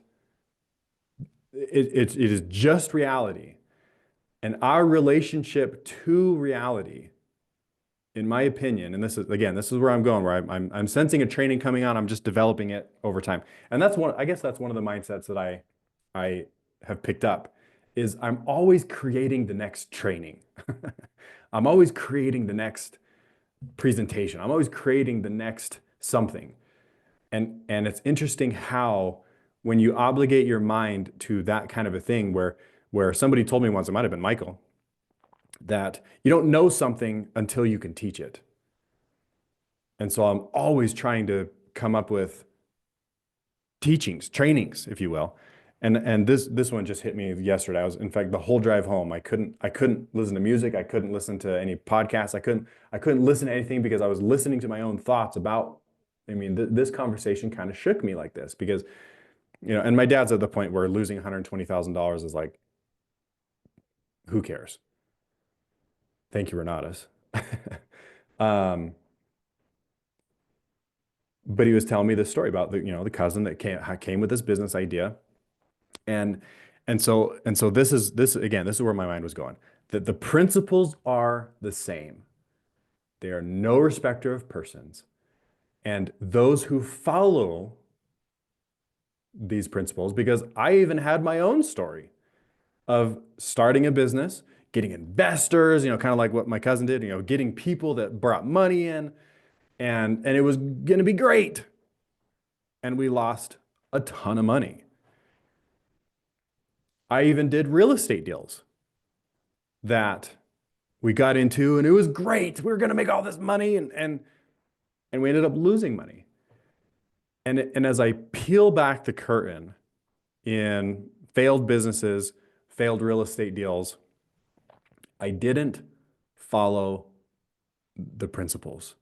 [SPEAKER 2] it is just reality. And our relationship to reality, in my opinion, and this is where I'm going, where I'm sensing a training coming on. I'm just developing it over time. And I guess that's one of the mindsets that I have picked up is I'm always creating the next training. I'm always creating the next presentation. I'm always creating the next something. And it's interesting how when you obligate your mind to that kind of a thing where somebody told me once, it might have been Michael, that you don't know something until you can teach it. And so I'm always trying to come up with teachings, trainings, if you will. And this one just hit me yesterday. In fact, the whole drive home, I couldn't listen to music. I couldn't listen to any podcasts. I couldn't listen to anything because I was listening to my own thoughts about, this conversation kind of shook me like this because, and my dad's at the point where losing $120,000 is like, who cares? Thank you, Renatus. But he was telling me this story about the cousin that came with this business idea. And so this is where my mind was going. That the principles are the same. They are no respecter of persons. And those who follow these principles, because I even had my own story of starting a business, getting investors, kind of like what my cousin did, getting people that brought money in, and it was going to be great. And we lost a ton of money. I even did real estate deals that we got into and it was great. We were going to make all this money and we ended up losing money. And as I peel back the curtain in failed businesses, failed real estate deals, I didn't follow the principles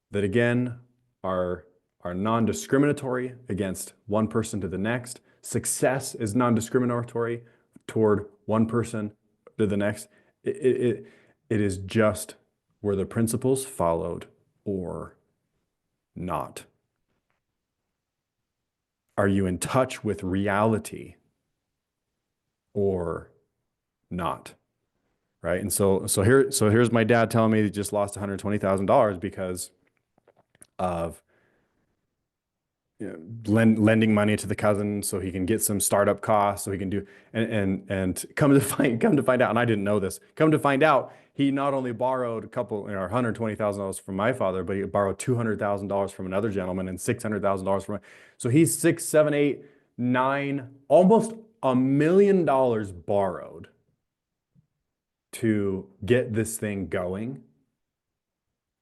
[SPEAKER 2] that again are non-discriminatory against one person to the next. Success is non-discriminatory toward one person to the next. It is just were the principles followed or not. Are you in touch with reality or not? Right? And so here's my dad telling me he just lost $120,000 because of lending money to the cousin so he can get some startup costs so he can do and come to find out, and I didn't know this. Come to find out, he not only borrowed $120,000 from my father, but he borrowed $200,000 from another gentleman and $600,000 from. So he's 6, 7, 8, 9, almost $1 million borrowed to get this thing going,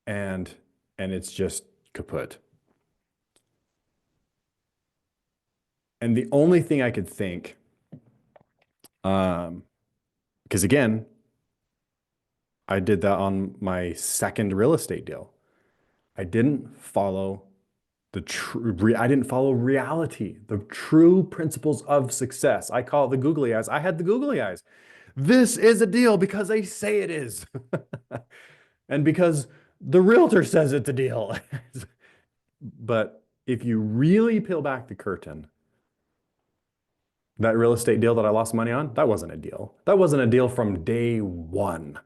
[SPEAKER 2] and it's just kaput. And the only thing I could think, because again, I did that on my second real estate deal. I didn't follow I didn't follow reality, the true principles of success. I call it the googly eyes. I had the googly eyes. This is a deal because they say it is. And because the realtor says it's a deal. But if you really peel back the curtain, that real estate deal that I lost money on, that wasn't a deal. That wasn't a deal from day one.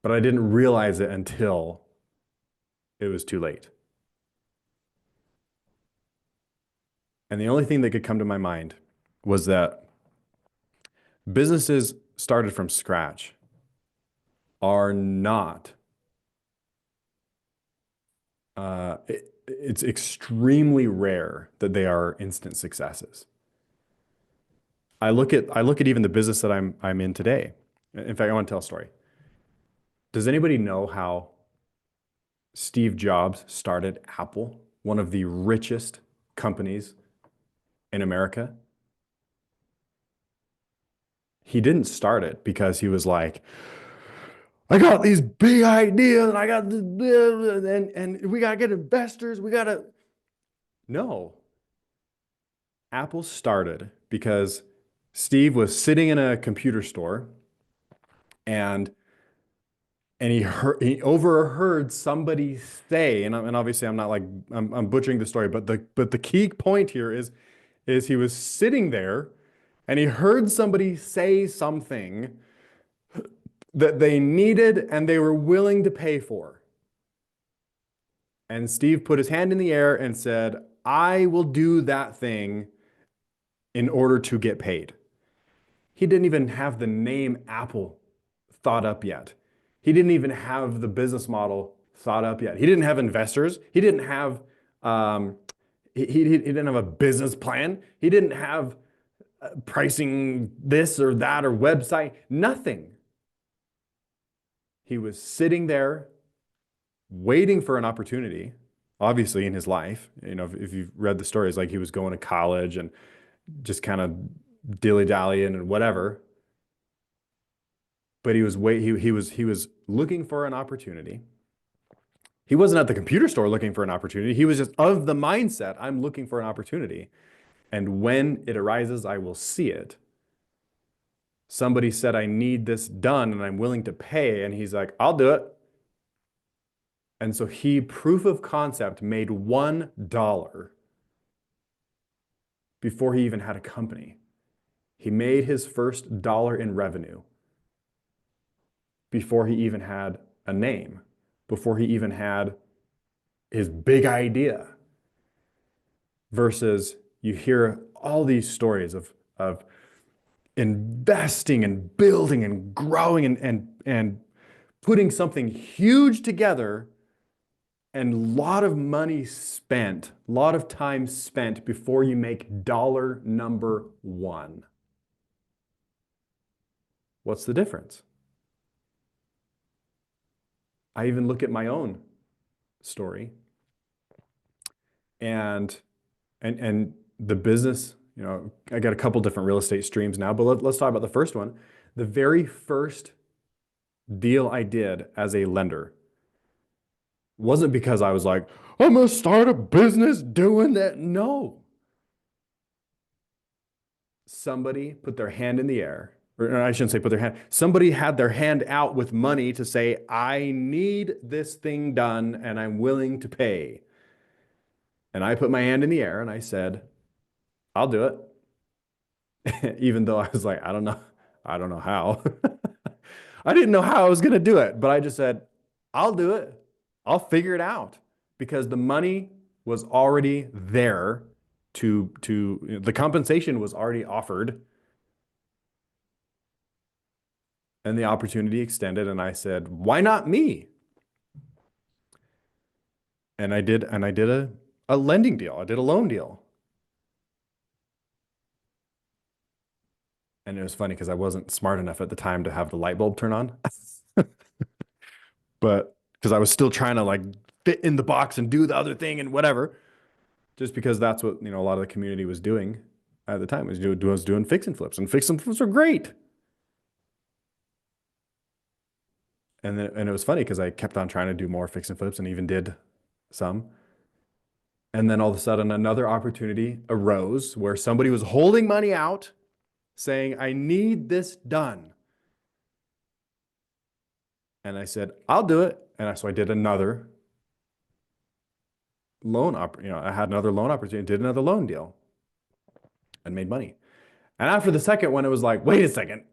[SPEAKER 2] But I didn't realize it until it was too late. And the only thing that could come to my mind was that businesses started from scratch are not, it's extremely rare that they are instant successes. I look at even the business that I'm in today. In fact, I want to tell a story. Does anybody know how Steve Jobs started Apple, one of the richest companies in America? He didn't start it because he was like, I got these big ideas and I got this, and we got to get investors. We got to. No. Apple started because Steve was sitting in a computer store and he overheard somebody say, and obviously I'm not like I'm butchering the story, but the key point here is he was sitting there and he heard somebody say something that they needed and they were willing to pay for. And Steve put his hand in the air and said, I will do that thing in order to get paid. He didn't even have the name Apple thought up yet. He didn't even have the business model thought up yet. He didn't have investors. He didn't have he didn't have a business plan. He didn't have pricing this or that or website. Nothing. He was sitting there waiting for an opportunity, obviously in his life. You know, if you've read the stories, like he was going to college and just kind of dilly-dallying and whatever. But he was looking for an opportunity. He wasn't at the computer store looking for an opportunity. He was just of the mindset, I'm looking for an opportunity. And when it arises, I will see it. Somebody said, I need this done and I'm willing to pay. And he's like, I'll do it. And so he, proof of concept, made $1 before he even had a company. He made his first dollar in revenue before he even had a name, before he even had his big idea. Versus you hear all these stories of investing and building and growing and putting something huge together, and a lot of money spent, a lot of time spent before you make dollar number one. What's the difference? I even look at my own story and the business, you know, I got a couple different real estate streams now, but let's talk about the first one. The very first deal I did as a lender wasn't because I was like, I'm gonna start a business doing that. No. Somebody put their hand in the air, or I shouldn't say put their hand, somebody had their hand out with money to say, I need this thing done and I'm willing to pay. And I put my hand in the air and I said, I'll do it. Even though I was like, I don't know how. I didn't know how I was going to do it, but I just said, I'll do it. I'll figure it out, because the money was already there the compensation was already offered and the opportunity extended. And I said, why not me? And I did a lending deal. I did a loan deal. And it was funny because I wasn't smart enough at the time to have the light bulb turn on. But because I was still trying to like fit in the box and do the other thing and whatever, just because that's what, you know, a lot of the community was doing at the time, was doing fix and flips, and fix and flips were great. And it was funny because I kept on trying to do more fix and flips and even did some. And then all of a sudden another opportunity arose where somebody was holding money out saying, I need this done. And I said, I'll do it. And so I did another loan, I had another loan opportunity, did another loan deal and made money. And after the second one, it was like, wait a second.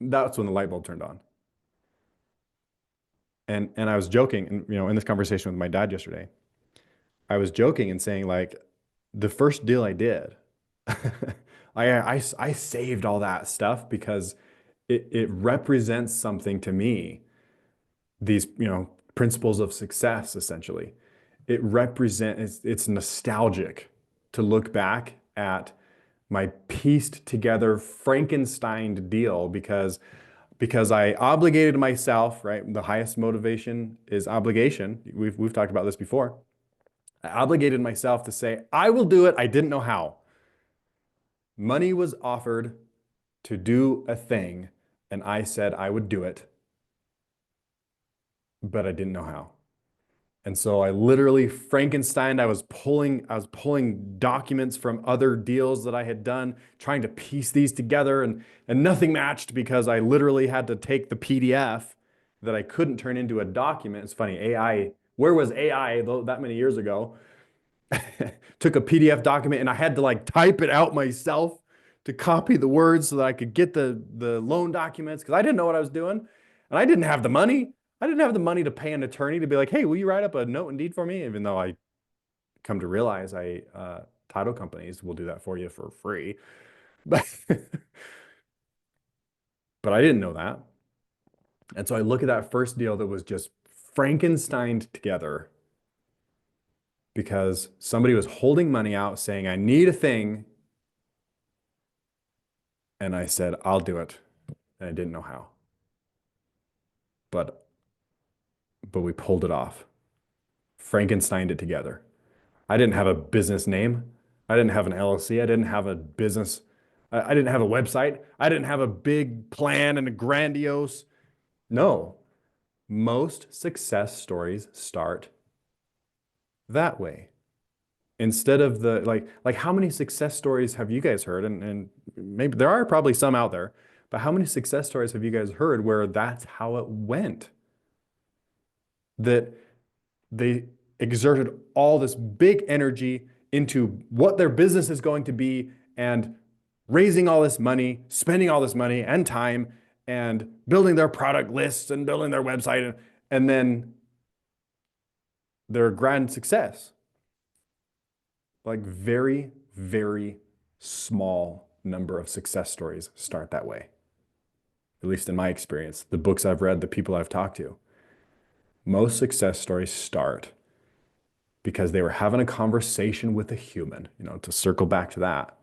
[SPEAKER 2] That's when the light bulb turned on. And I was joking, and you know, in this conversation with my dad yesterday, I was joking and saying, like, the first deal I did, I saved all that stuff because it represents something to me. These, you know, principles of success, essentially. It's nostalgic to look back at my pieced together Frankenstein deal because I obligated myself, right? The highest motivation is obligation. We've talked about this before. I obligated myself to say, I will do it. I didn't know how. Money was offered to do a thing, and I said I would do it. but I didn't know how. And so I literally Frankenstein, I was pulling documents from other deals that I had done, trying to piece these together, and nothing matched because I literally had to take the PDF that I couldn't turn into a document. It's funny, AI, where was AI that many years ago? Took a PDF document and I had to like type it out myself to copy the words so that I could get the loan documents because I didn't know what I was doing. And I didn't have the money. I didn't have the money to pay an attorney to be like, hey, will you write up a note and deed for me? Even though I come to realize title companies will do that for you for free. But, but I didn't know that. And so I look at that first deal that was just Frankensteined together because somebody was holding money out saying, I need a thing. And I said, I'll do it. And I didn't know how. But we pulled it off. Frankensteined it together. I didn't have a business name. I didn't have an LLC. I didn't have a business. I didn't have a website. I didn't have a big plan and a grandiose. No. Most success stories start that way. Instead of the like how many success stories have you guys heard? And maybe there are probably some out there, but how many success stories have you guys heard where that's how it went? That they exerted all this big energy into what their business is going to be and raising all this money, spending all this money and time and building their product lists and building their website and then their grand success. Like very, very small number of success stories start that way. At least in my experience, the books I've read, the people I've talked to. Most success stories start because they were having a conversation with a human, to circle back to that.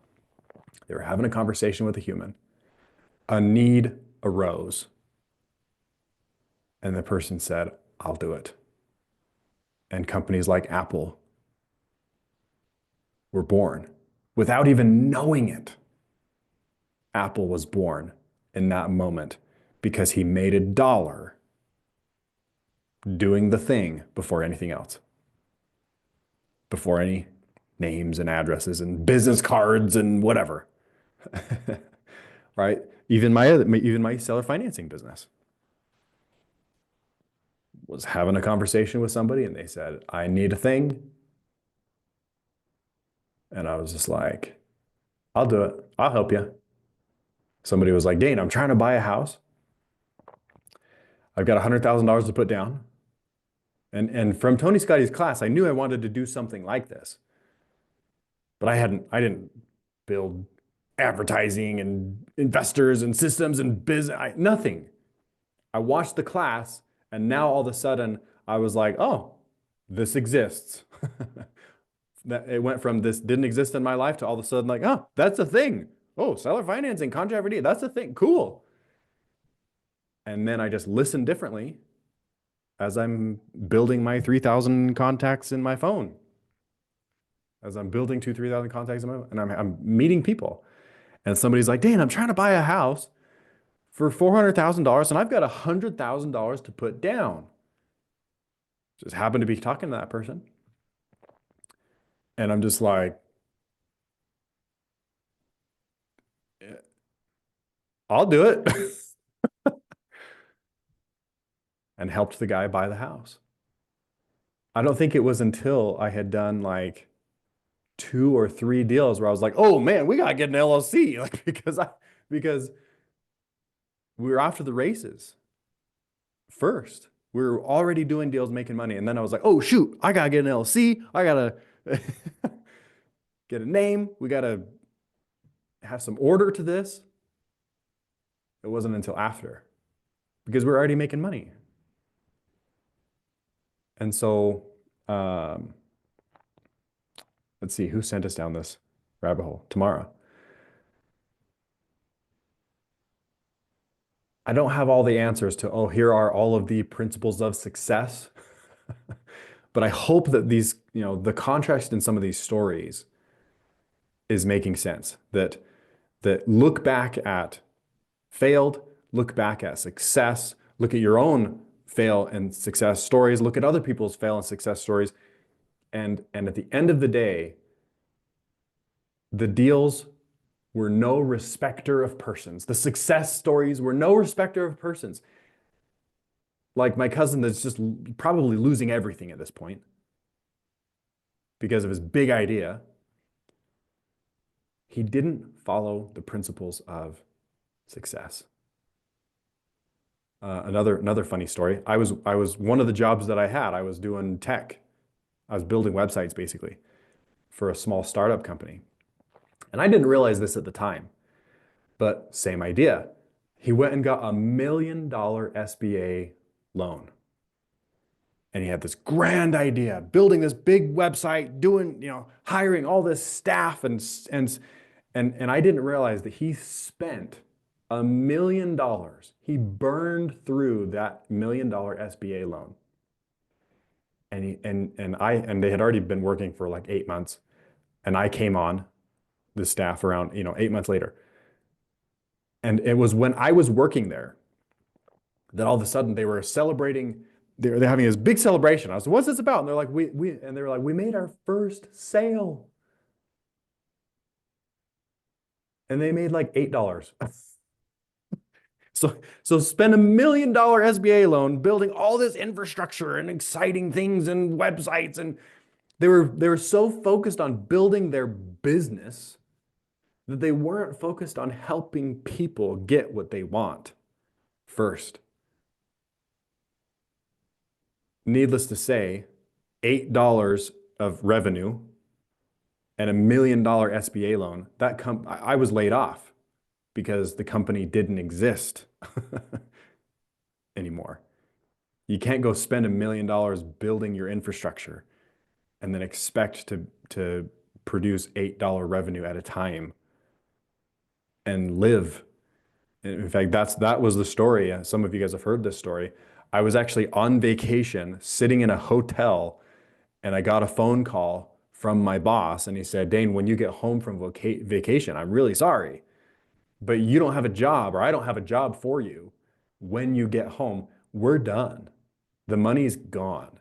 [SPEAKER 2] They were having a conversation with a human. A need arose. And the person said, I'll do it. And companies like Apple were born without even knowing it. Apple was born in that moment because he made $1 doing the thing before anything else. Before any names and addresses and business cards and whatever. Right? Even my seller financing business was having a conversation with somebody and they said, I need a thing. And I was just like, I'll do it. I'll help you. Somebody was like, Dane, I'm trying to buy a house. I've got $100,000 to put down. And from Tony Scotty's class, I knew I wanted to do something like this. But I didn't build advertising and investors and systems and business, nothing. I watched the class and now all of a sudden I was like, oh, this exists. That it went from this didn't exist in my life to all of a sudden like, oh, that's a thing. Oh, seller financing, contract for deed, that's a thing. Cool. And then I just listened differently as I'm building my 3,000 contacts in my phone. As I'm building 3,000 contacts in my phone, and I'm meeting people. And somebody's like, Dane, I'm trying to buy a house for $400,000 and I've got $100,000 to put down. Just happened to be talking to that person. And I'm just like, I'll do it. And helped the guy buy the house. I don't think it was until I had done like 2 or 3 deals where I was like, oh man, we gotta get an LLC. Like because we were off to the races first. We were already doing deals, making money. And then I was like, oh shoot, I gotta get an LLC. I gotta get a name. We gotta have some order to this. It wasn't until after because we were already making money. And so, let's see, who sent us down this rabbit hole? Tamara. I don't have all the answers to, oh, here are all of the principles of success. But I hope that these, the contrast in some of these stories is making sense. That look back at failed, look back at success, look at your own fail and success stories, look at other people's fail and success stories. And at the end of the day, the deals were no respecter of persons. The success stories were no respecter of persons. Like my cousin that's just probably losing everything at this point because of his big idea. He didn't follow the principles of success. Another funny story. I was one of the jobs that I had. I was doing tech. I was building websites basically for a small startup company, and I didn't realize this at the time. But same idea. He went and got $1 million SBA loan. And he had this grand idea, building this big website, doing, hiring all this staff and I didn't realize that he spent $1 million. He burned through that $1 million SBA loan. And they had already been working for like 8 months. And I came on the staff around, 8 months later. And it was when I was working there that all of a sudden they were celebrating. They're having this big celebration. I was like, what's this about? And they're like, we made our first sale. And they made like $8. So spend $1 million SBA loan building all this infrastructure and exciting things and websites. And they were so focused on building their business that they weren't focused on helping people get what they want first. Needless to say, $8 of revenue and $1 million SBA loan, I was laid off because the company didn't exist anymore. You can't go spend $1 million building your infrastructure and then expect to produce $8 revenue at a time and live. In fact, that was the story. Some of you guys have heard this story. I was actually on vacation, sitting in a hotel, and I got a phone call from my boss, and he said, Dane, when you get home from vacation, I'm really sorry, but you don't have a job, or I don't have a job for you. When you get home, we're done. The money's gone.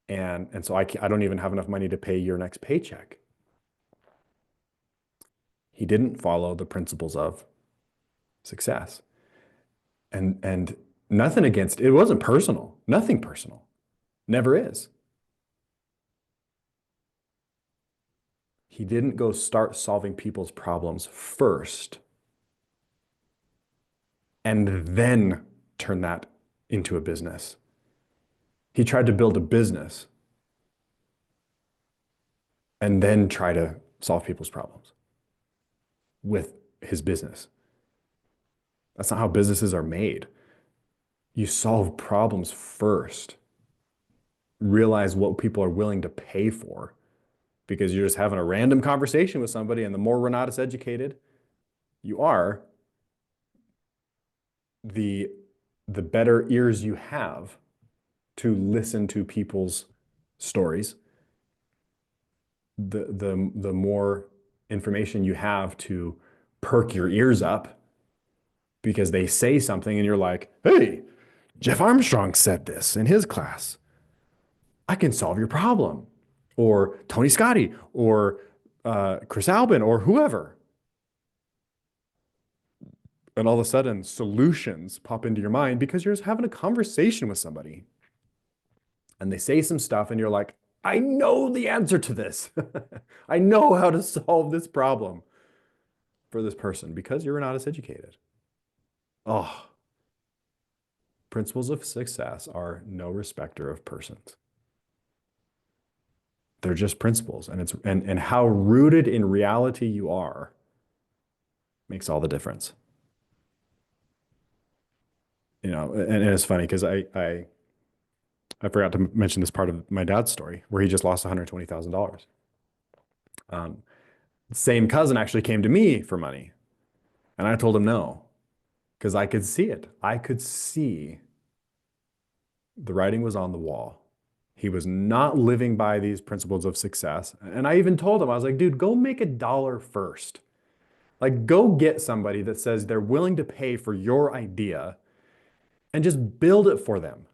[SPEAKER 2] And so I don't even have enough money to pay your next paycheck. He didn't follow the principles of success. And nothing against it. It wasn't personal. Nothing personal. Never is. He didn't go start solving people's problems first and then turn that into a business. He tried to build a business and then try to solve people's problems with his business. That's not how businesses are made. You solve problems first. Realize what people are willing to pay for, because you're just having a random conversation with somebody, and the more we're not as educated you are, the better ears you have to listen to people's stories, the more information you have to perk your ears up because they say something and you're like, hey, Jeff Armstrong said this in his class. I can solve your problem. Or Tony Scotti, or Chris Albin, or whoever. And all of a sudden, solutions pop into your mind because you're just having a conversation with somebody. And they say some stuff and you're like, I know the answer to this. I know how to solve this problem for this person because you're not as educated. Oh, principles of success are no respecter of persons. They're just principles, and how rooted in reality you are makes all the difference. And it's funny because I forgot to mention this part of my dad's story where he just lost $120,000. Same cousin actually came to me for money, and I told him no because I could see it. I could see the writing was on the wall. He was not living by these principles of success. And I even told him, I was like, dude, go make $1 first. Like, go get somebody that says they're willing to pay for your idea and just build it for them.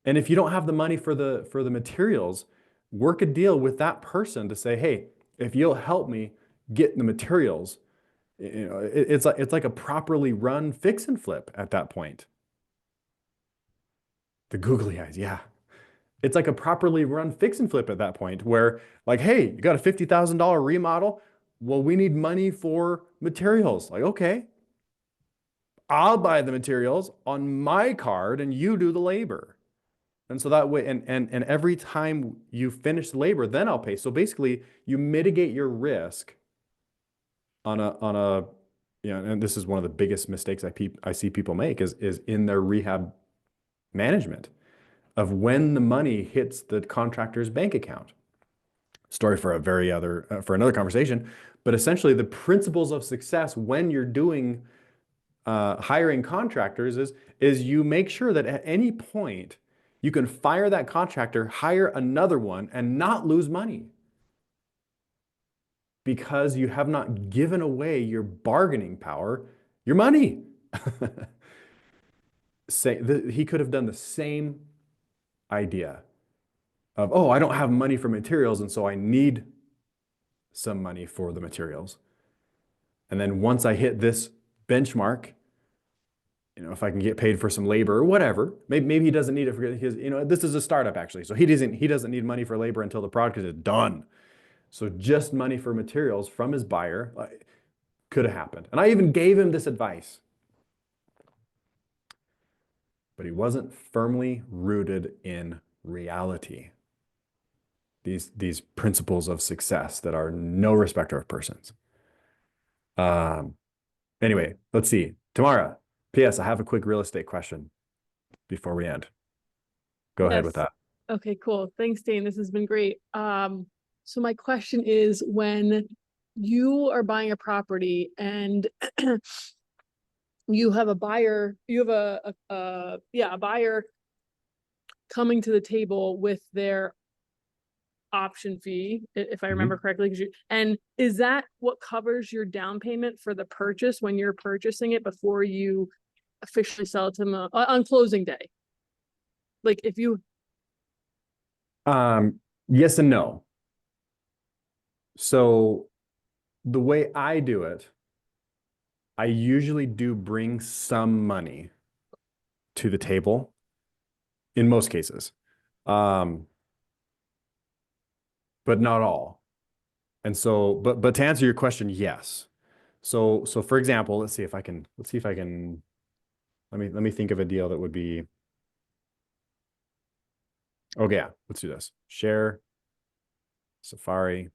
[SPEAKER 2] And if you don't have the money for the materials, work a deal with that person to say, hey, if you'll help me get the materials, it's like a properly run fix and flip at that point. The googly eyes, yeah. It's like a properly run fix and flip at that point where like, hey, you got a $50,000 remodel. Well, we need money for materials. Like, okay, I'll buy the materials on my card and you do the labor. And so that way, and every time you finish the labor, then I'll pay. So basically you mitigate your risk on a, and this is one of the biggest mistakes I see people make is in their rehab management of when the money hits the contractor's bank account. Story for for another conversation, but essentially the principles of success when you're doing hiring contractors is you make sure that at any point you can fire that contractor, hire another one, and not lose money because you have not given away your bargaining power, your money. He could have done the same idea of, oh, I don't have money for materials, and so I need some money for the materials. And then once I hit this benchmark, if I can get paid for some labor or whatever, maybe he doesn't need it for his, this is a startup actually. So he doesn't need money for labor until the product is done. So just money for materials from his buyer could have happened. And I even gave him this advice. But he wasn't firmly rooted in reality. These principles of success that are no respecter of persons. Anyway, let's see. Tamara, P.S. I have a quick real estate question before we end. Go ahead with that.
[SPEAKER 4] Okay, cool. Thanks, Dane. This has been great. So my question is, when you are buying a property and you have a buyer, you have a buyer coming to the table with their option fee, if I remember correctly, and is that what covers your down payment for the purchase when you're purchasing it before you officially sell it to them on closing day? Like if you
[SPEAKER 2] yes and no. So the way I do it, I usually do bring some money to the table in most cases. But not all. And so, but to answer your question, yes. So for example, let me think of a deal that would be, okay, yeah, let's do this. Share, Safari,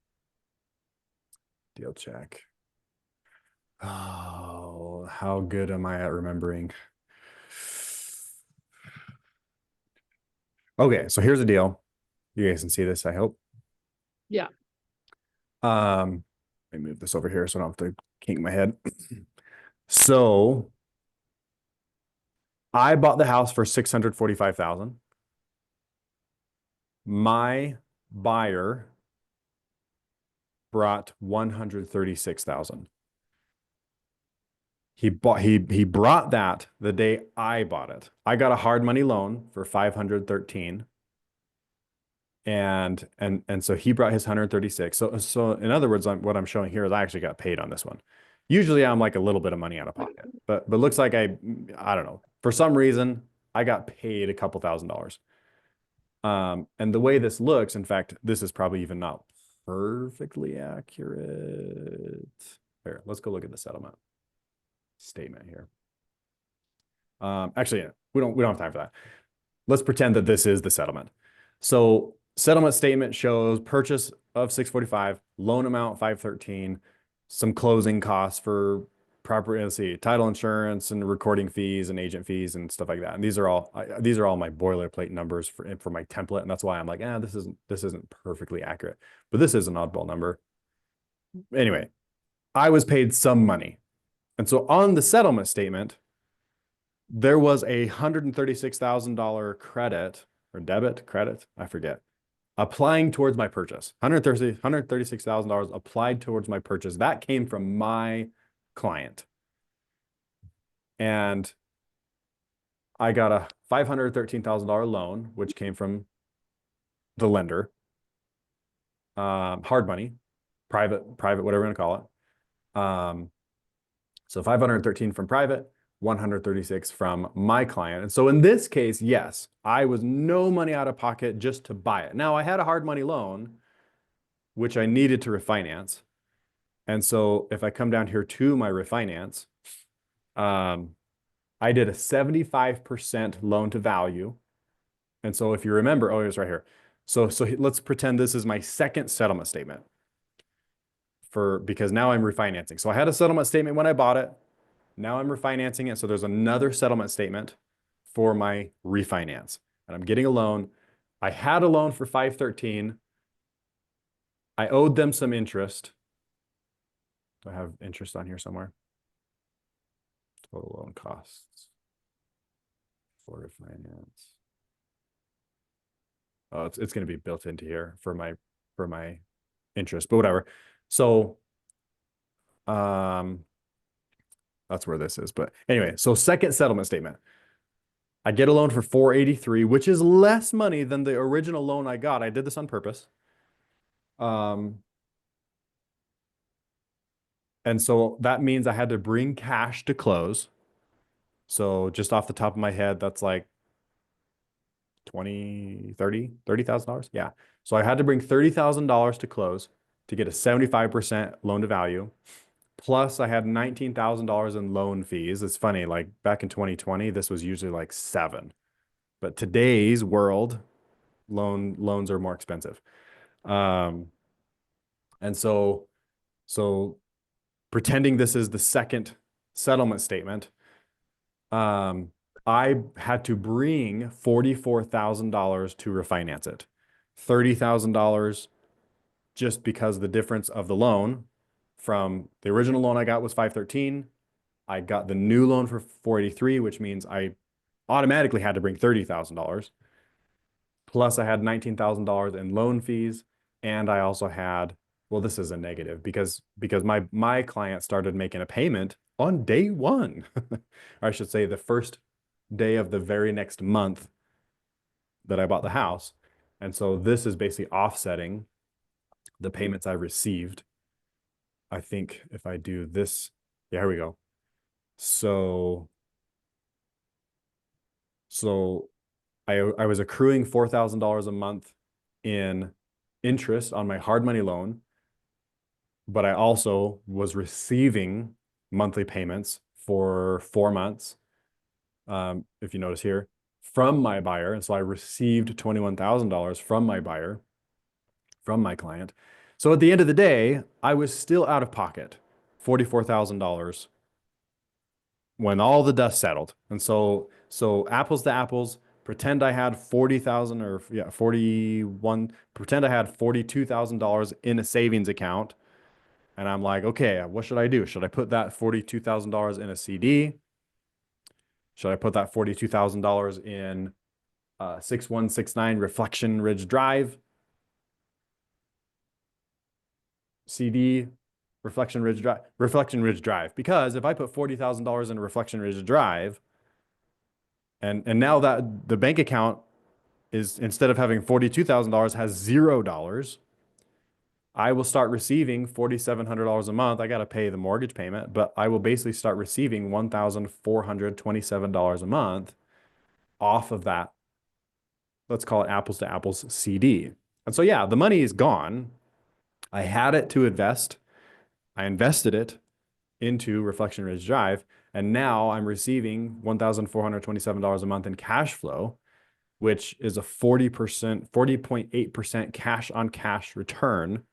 [SPEAKER 2] deal check. Oh, how good am I at remembering? Okay, so here's a deal. You guys can see this, I hope.
[SPEAKER 4] Yeah.
[SPEAKER 2] Let me move this over here so I don't have to kink my head. So I bought the house for $645,000. My buyer brought $136,000. He brought that the day I bought it. I got a hard money loan for $513. And so he brought his 136. So in other words, what I'm showing here is I actually got paid on this one. Usually I'm like a little bit of money out of pocket, but looks like I don't know. For some reason, I got paid a couple $1,000s. And the way this looks, in fact, this is probably even not perfectly accurate. Here, let's go look at the settlement statement here. Actually, yeah, we don't have time for that. Let's pretend that this is the settlement. So settlement statement shows purchase of 645, loan amount 513, some closing costs for property, let's see, title insurance and recording fees and agent fees and stuff like that. And these are all my boilerplate numbers for my template, and that's why I'm like, this isn't perfectly accurate, but this is an oddball number. Anyway, I was paid some money, and so on the settlement statement, there was a $136,000 credit or debit credit, I forget, applying towards my purchase. $136,000 applied towards my purchase. That came from my client. And I got a $513,000 loan, which came from the lender. Hard money, private, whatever you want to call it. So 513 from private, 136 from my client. And so in this case, yes, I was no money out of pocket just to buy it. Now I had a hard money loan, which I needed to refinance. And so if I come down here to my refinance, I did a 75% loan to value. And so if you remember, oh, it's right here. So let's pretend this is my second settlement statement because now I'm refinancing. So I had a settlement statement when I bought it. Now I'm refinancing it. So there's another settlement statement for my refinance. And I'm getting a loan. I had a loan for 513. I owed them some interest. Do I have interest on here somewhere? Total loan costs for refinance. Oh, it's going to be built into here for my interest, but whatever. So that's where this is. But anyway, so second settlement statement. I get a loan for 483, which is less money than the original loan I got. I did this on purpose. And so that means I had to bring cash to close. So just off the top of my head, that's like $30,000. Yeah. So I had to bring $30,000 to close to get a 75% loan to value. Plus I had $19,000 in loan fees. It's funny, like back in 2020, this was usually like 7. But today's world, loans are more expensive. And so pretending this is the second settlement statement, I had to bring $44,000 to refinance it. $30,000 just because the difference of the loan from the original loan I got was 513. I got the new loan for 483, which means I automatically had to bring $30,000. Plus I had $19,000 in loan fees. And I also had, well, this is a negative because my client started making a payment on day 1. Or I should say the first day of the very next month that I bought the house. And so this is basically offsetting the payments I received. I think if I do this, yeah, here we go. So I was accruing $4,000 a month in interest on my hard money loan, but I also was receiving monthly payments for 4 months. If you notice here, from my buyer. And so I received $21,000 from my buyer, from my client. So at the end of the day, I was still out of pocket, $44,000 when all the dust settled. And so apples to apples, pretend I had 40,000 or yeah, 41, pretend I had $42,000 in a savings account. And I'm like, okay, what should I do? Should I put that $42,000 in a CD? Should I put that $42,000 in 6169 Reflection Ridge Drive? CD, Reflection Ridge Drive. Because if I put $40,000 in a Reflection Ridge Drive, and now that the bank account is, instead of having $42,000, has $0, I will start receiving $4,700 a month. I got to pay the mortgage payment, but I will basically start receiving $1,427 a month off of that. Let's call it apples to apples CD. And so, yeah, the money is gone. I had it to invest. I invested it into Reflection Ridge Drive, and now I'm receiving $1,427 a month in cash flow, which is a 40.8% cash on cash return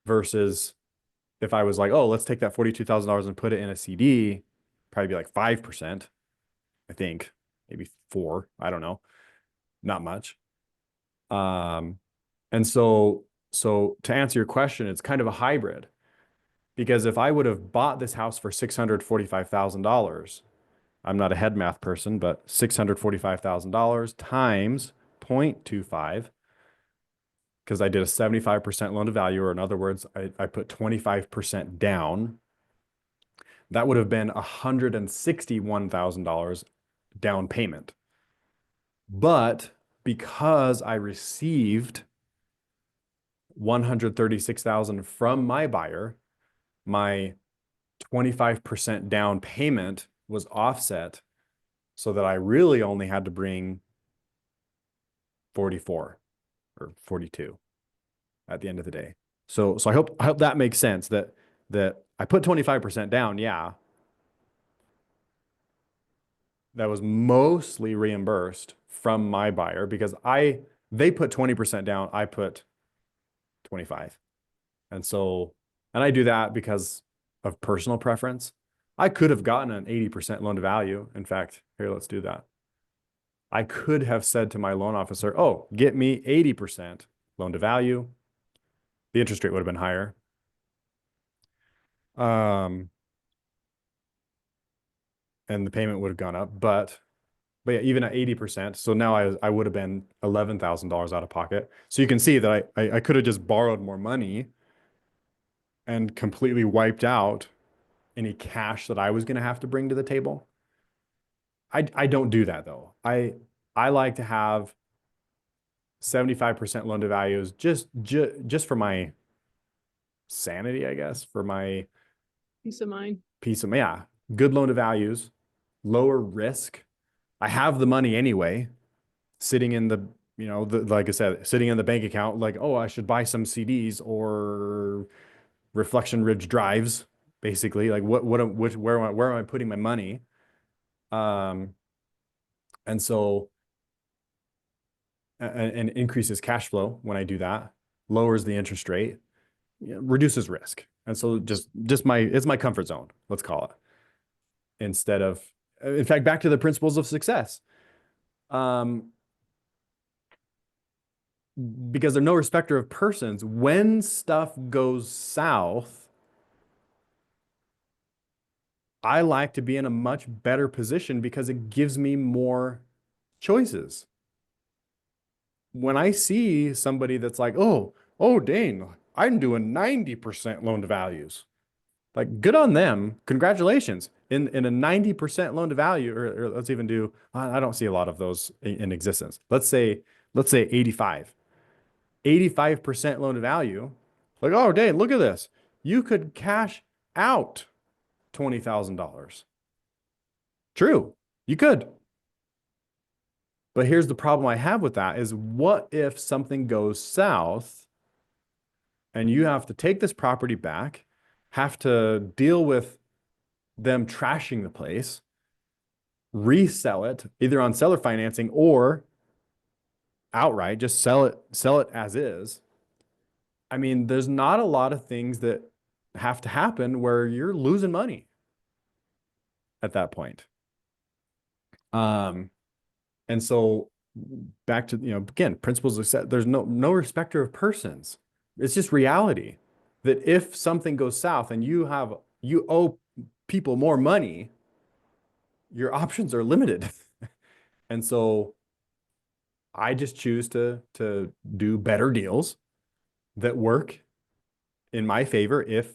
[SPEAKER 2] versus if I was like, oh, let's take that $42,000 and put it in a CD, probably be like 5%, I think, maybe 4, I don't know, not much. And so to answer your question, it's kind of a hybrid, because if I would have bought this house for $645,000, I'm not a head math person, but $645,000 times 0.25, because I did a 75% loan to value, or in other words, I put 25% down. That would have been $161,000 down payment. But because I received 136,000 from my buyer, my 25% down payment was offset so that I really only had to bring 44 or 42 at the end of the day. So I hope that makes sense, that I put 25% down. Yeah. That was mostly reimbursed from my buyer because they put 20% down, I put 25. And I do that because of personal preference. I could have gotten an 80% loan to value. In fact, here, let's do that. I could have said to my loan officer, oh, get me 80% loan to value. The interest rate would have been higher. And the payment would have gone up, but yeah, even at 80%, so now I would have been $11,000 out of pocket. So you can see that I could have just borrowed more money and completely wiped out any cash that I was going to have to bring to the table. I don't do that though. I like to have 75% loan to values just for my sanity, I guess, for my
[SPEAKER 4] Peace of mind.
[SPEAKER 2] Yeah, good loan to values, lower risk. I have the money anyway, sitting in the, like I said, sitting in the bank account, like, oh, I should buy some CDs or reflection ridge drives, basically. Like where am I putting my money? And increases cash flow when I do that, lowers the interest rate, reduces risk. And so it's my comfort zone, let's call it. Instead of, in fact, back to the principles of success. Because they're no respecter of persons, when stuff goes south, I like to be in a much better position because it gives me more choices. When I see somebody that's like, oh, Dane, I'm doing 90% loan to values. Like, good on them. Congratulations. In a 90% loan to value, or let's even do, I don't see a lot of those in existence. Let's say 85. 85% loan to value. Like, oh, Dane, look at this. You could cash out $20,000. True, you could. But here's the problem I have with that is, what if something goes south and you have to take this property back, have to deal with them trashing the place, resell it either on seller financing or outright, just sell it as is. I mean, there's not a lot of things that have to happen where you're losing money at that point. And so back to, again, principles of success, there's no respecter of persons. It's just reality that if something goes south and you owe people more money, your options are limited. And so I just choose to do better deals that work in my favor if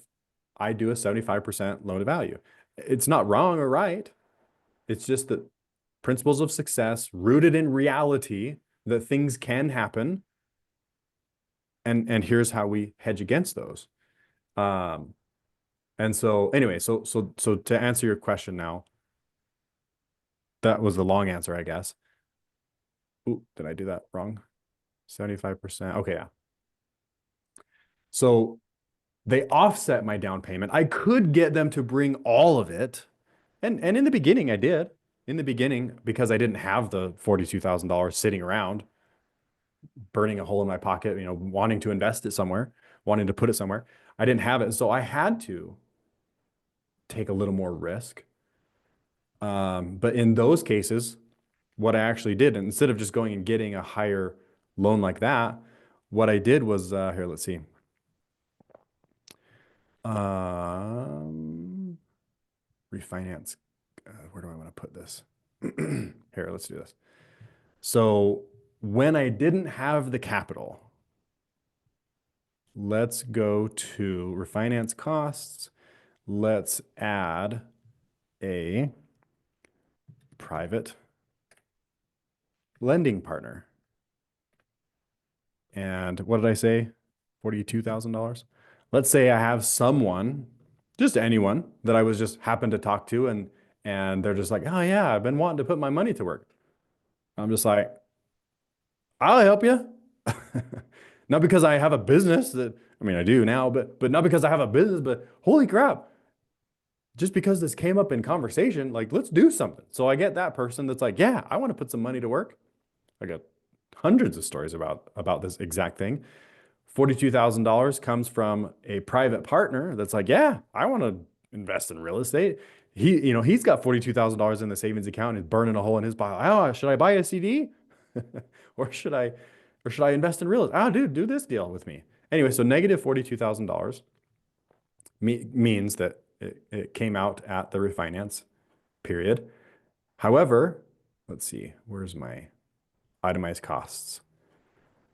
[SPEAKER 2] I do a 75% loan to value. It's not wrong or right. It's just that principles of success rooted in reality, that things can happen. And here's how we hedge against those. And so anyway, so to answer your question now, that was the long answer, I guess. Ooh, did I do that wrong? 75%. Okay, yeah. So they offset my down payment. I could get them to bring all of it. And in the beginning, I did. In the beginning, because I didn't have the $42,000 sitting around, burning a hole in my pocket, wanting to invest it somewhere, wanting to put it somewhere. I didn't have it. So I had to take a little more risk. But in those cases, what I actually did, instead of just going and getting a higher loan like that, what I did was, here, let's see. Refinance. Where do I want to put this? Here, let's do this. So when I didn't have the capital, let's go to refinance costs. Let's add a private lending partner. And what did I say? $42,000. Let's say I have someone, just anyone that I was just happened to talk to, and they're just like, oh yeah, I've been wanting to put my money to work. I'm just like, I'll help you. Not because I have a business that, I mean, I do now, but not because I have a business, but holy crap, just because this came up in conversation, like, let's do something. So I get that person that's like, yeah, I want to put some money to work. I got hundreds of stories about this exact thing. $42,000 comes from a private partner that's like, yeah, I want to invest in real estate. He's got $42,000 in the savings account and is burning a hole in his pocket. Oh, should I buy a CD? or should I invest in real estate? Oh, dude, do this deal with me. Anyway, so negative $42,000 means that it came out at the refinance period. However, let's see, where's my itemized costs?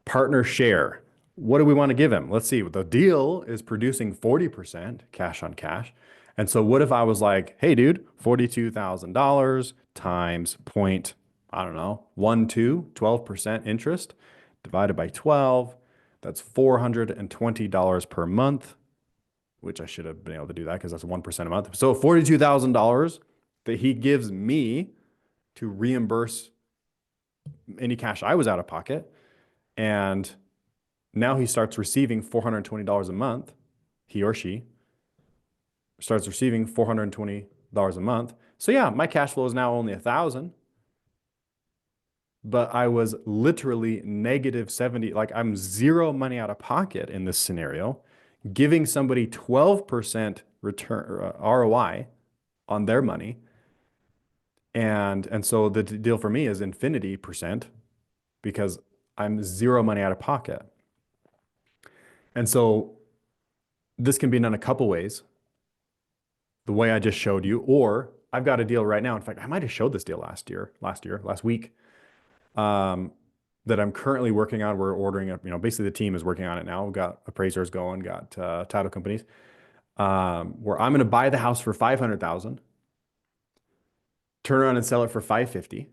[SPEAKER 2] Partner share. What do we want to give him? Let's see. The deal is producing 40% cash on cash. And so what if I was like, hey, dude, $42,000 times point, I don't know, 12% interest divided by 12. That's $420 per month, which I should have been able to do that because that's 1% a month. So $42,000 that he gives me to reimburse any cash I was out of pocket. And now he starts receiving $420 a month. He or she starts receiving $420 a month. So yeah, my cash flow is now only 1,000, but I was literally negative 70. Like I'm zero money out of pocket in this scenario, giving somebody 12% return ROI on their money. And so the deal for me is infinity percent because I'm zero money out of pocket. And so this can be done a couple ways. The way I just showed you, or I've got a deal right now. In fact, I might have showed this deal last week, that I'm currently working on. We're ordering it, basically the team is working on it now. We've got appraisers going, got title companies, where I'm going to buy the house for 500,000, turn around and sell it for 550.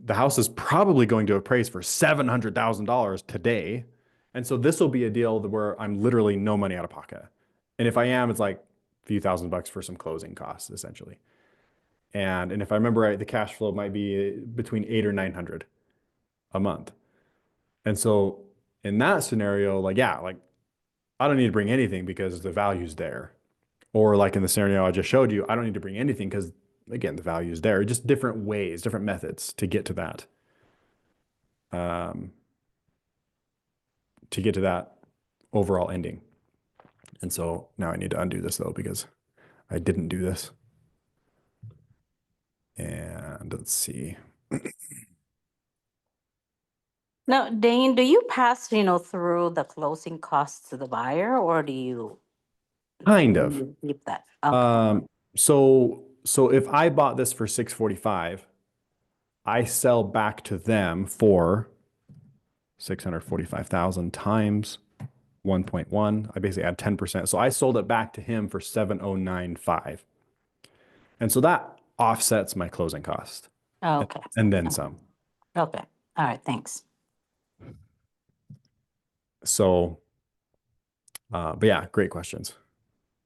[SPEAKER 2] The house is probably going to appraise for $700,000 today. And so this will be a deal where I'm literally no money out of pocket. And if I am, it's like a few $1,000s for some closing costs, essentially. And if I remember right, the cash flow might be between 800 or 900 a month. And so in that scenario, like I don't need to bring anything because the value's there. Or like in the scenario I just showed you, I don't need to bring anything because again, the value is there. Just different ways, different methods to get to that. Overall ending. And so now I need to undo this though, because I didn't do this. And let's see.
[SPEAKER 3] Now, Dane, do you pass, through the closing costs to the buyer, or do you
[SPEAKER 2] Kind of.
[SPEAKER 3] keep that? Okay.
[SPEAKER 2] So if I bought this for 645, I sell back to them for 645,000 times 1.1. I basically add 10%. So I sold it back to him for 7,095. And so that offsets my closing cost.
[SPEAKER 3] Oh, okay.
[SPEAKER 2] And then some.
[SPEAKER 3] Okay. All right. Thanks.
[SPEAKER 2] So, but yeah, great questions.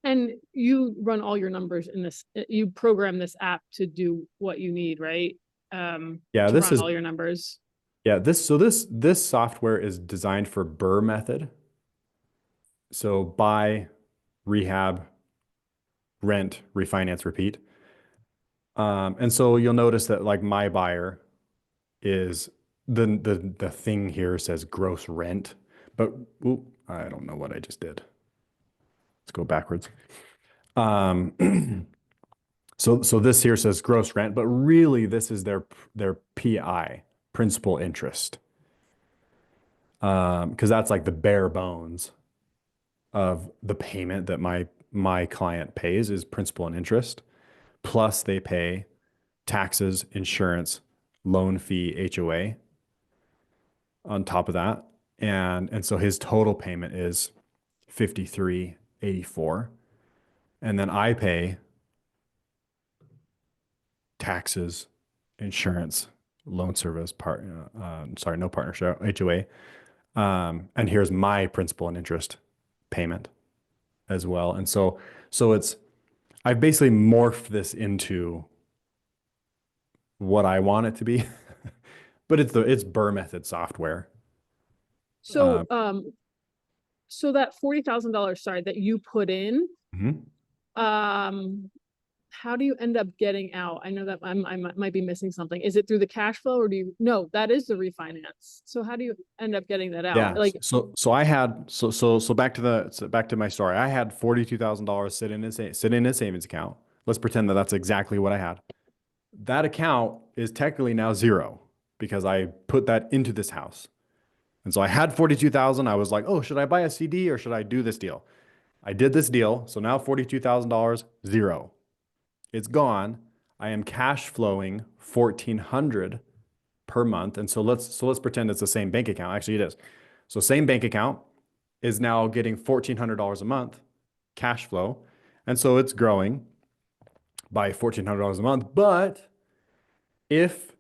[SPEAKER 4] And you run all your numbers in this, you program this app to do what you need, right?
[SPEAKER 2] Yeah,
[SPEAKER 4] to
[SPEAKER 2] this
[SPEAKER 4] run
[SPEAKER 2] is
[SPEAKER 4] all your numbers.
[SPEAKER 2] Yeah, this software is designed for BRRRR method. So buy, rehab, rent, refinance, repeat. And so you'll notice that like my buyer is the thing here says gross rent, but I don't know what I just did. Let's go backwards. So this here says gross rent, but really this is their PI, principal interest. Because that's like the bare bones of the payment that my client pays is principal and interest. Plus they pay taxes, insurance, loan fee, HOA on top of that. And so his total payment is $53.84. And then I pay taxes, insurance, loan service sorry, no partnership, HOA. And here's my principal and interest payment as well. And so I've basically morphed this into what I want it to be, but it's Burr method software.
[SPEAKER 4] So, so that $40,000, sorry, that you put in,
[SPEAKER 2] Mhm.
[SPEAKER 4] how do you end up getting out? I know that I might be missing something. Is it through the cash flow, or no, that is the refinance. So how do you end up getting that out?
[SPEAKER 2] Yeah.
[SPEAKER 4] Like,
[SPEAKER 2] So I had back to my story. I had $42,000 sitting in a savings account. Let's pretend that that's exactly what I had. That account is technically now zero because I put that into this house. And so I had 42,000. I was like, oh, should I buy a CD or should I do this deal? I did this deal. So now $42,000, zero. It's gone. I am cash flowing 1,400 per month. And so let's pretend it's the same bank account. Actually, it is. So same bank account is now getting $1,400 a month cash flow. And so it's growing by $1,400 a month. But if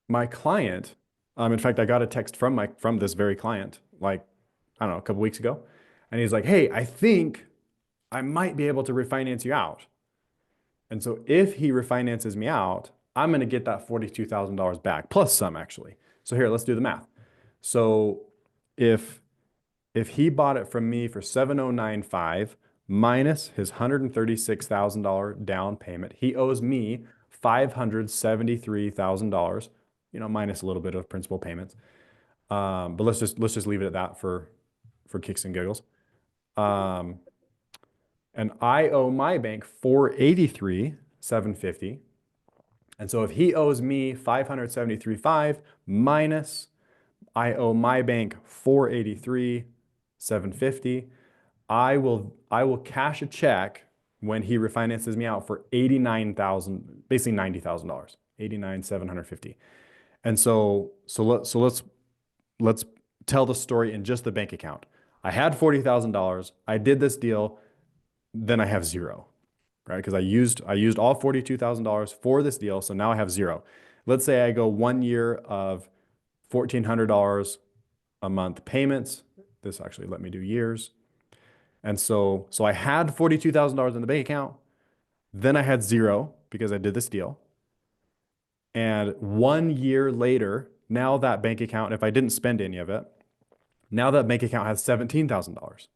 [SPEAKER 2] my client, in fact, I got a text from this very client, like, I don't know, a couple weeks ago. And he's like, hey, I think I might be able to refinance you out. And so if he refinances me out, I'm going to get that $42,000 back, plus some actually. So here, let's do the math. So if he bought it from me for $7,095 minus his $136,000 down payment, he owes me $573,000, minus a little bit of principal payments. But let's just leave it at that for kicks and giggles. And I owe my bank $483,750. And so if he owes me $573,500 minus I owe my bank $483,750, I will cash a check when he refinances me out for $89,000, basically $90,000, $89,750. And so let's tell the story in just the bank account. I had $40,000. I did this deal, then I have zero, right? Because I used all $42,000 for this deal, so now I have zero. Let's say I go 1 year of $1,400 a month payments. This actually let me do years. And so I had $42,000 in the bank account. Then I had zero because I did this deal. And 1 year later, now that bank account, if I didn't spend any of it, now that bank account has $17,000.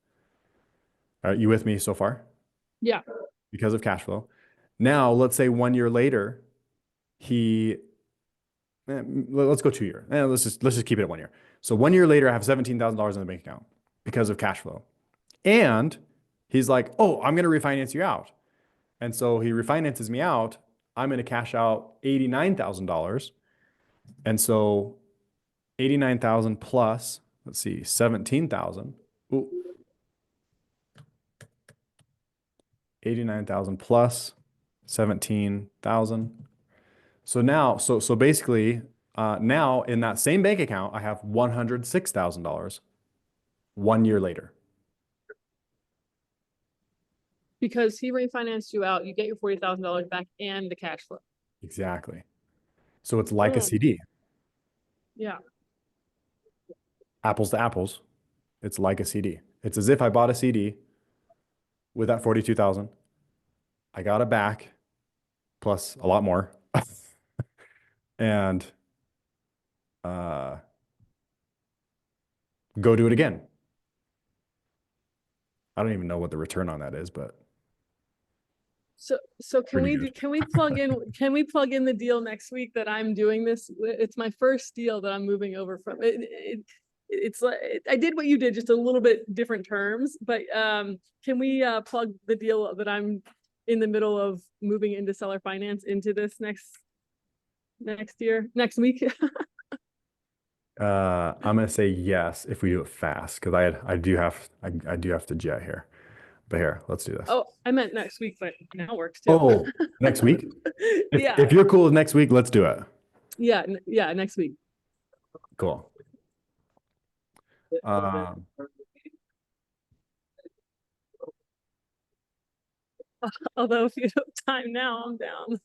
[SPEAKER 2] Are you with me so far?
[SPEAKER 4] yeah.
[SPEAKER 2] Because of cash flow. Now, let's say 1 year later, let's go 2 years. Let's just keep it at 1 year. So 1 year later, I have $17,000 in the bank account because of cash flow. And he's like, oh, I'm going to refinance you out. And so he refinances me out. I'm going to cash out $89,000. And so 89,000 plus, let's see, 17,000. Ooh. 89,000 plus 17,000. So now, so basically, now in that same bank account, I have $106,000 1 year later.
[SPEAKER 4] Because he refinanced you out, you get your $40,000 back and the cash flow.
[SPEAKER 2] Exactly. So it's like a CD.
[SPEAKER 4] Yeah.
[SPEAKER 2] Apples to apples. It's like a CD. It's as if I bought a CD with that 42,000. I got it back plus a lot more. And go do it again. I don't even know what the return on that is, but
[SPEAKER 4] So can
[SPEAKER 2] Pretty
[SPEAKER 4] we
[SPEAKER 2] good.
[SPEAKER 4] can we plug in the deal next week that I'm doing this? It's my first deal that I'm moving over from. It's like I did what you did, just a little bit different terms. But can we plug the deal that I'm in the middle of moving into seller finance into this next week?
[SPEAKER 2] I'm gonna say yes if we do it fast because I do have to jet here. But here, let's do this.
[SPEAKER 4] Oh, I meant next week, but now works too.
[SPEAKER 2] Oh, next week?
[SPEAKER 4] Yeah.
[SPEAKER 2] If you're cool with next week, let's do it.
[SPEAKER 4] Yeah, next week.
[SPEAKER 2] Cool.
[SPEAKER 4] Although if you have time now, I'm down.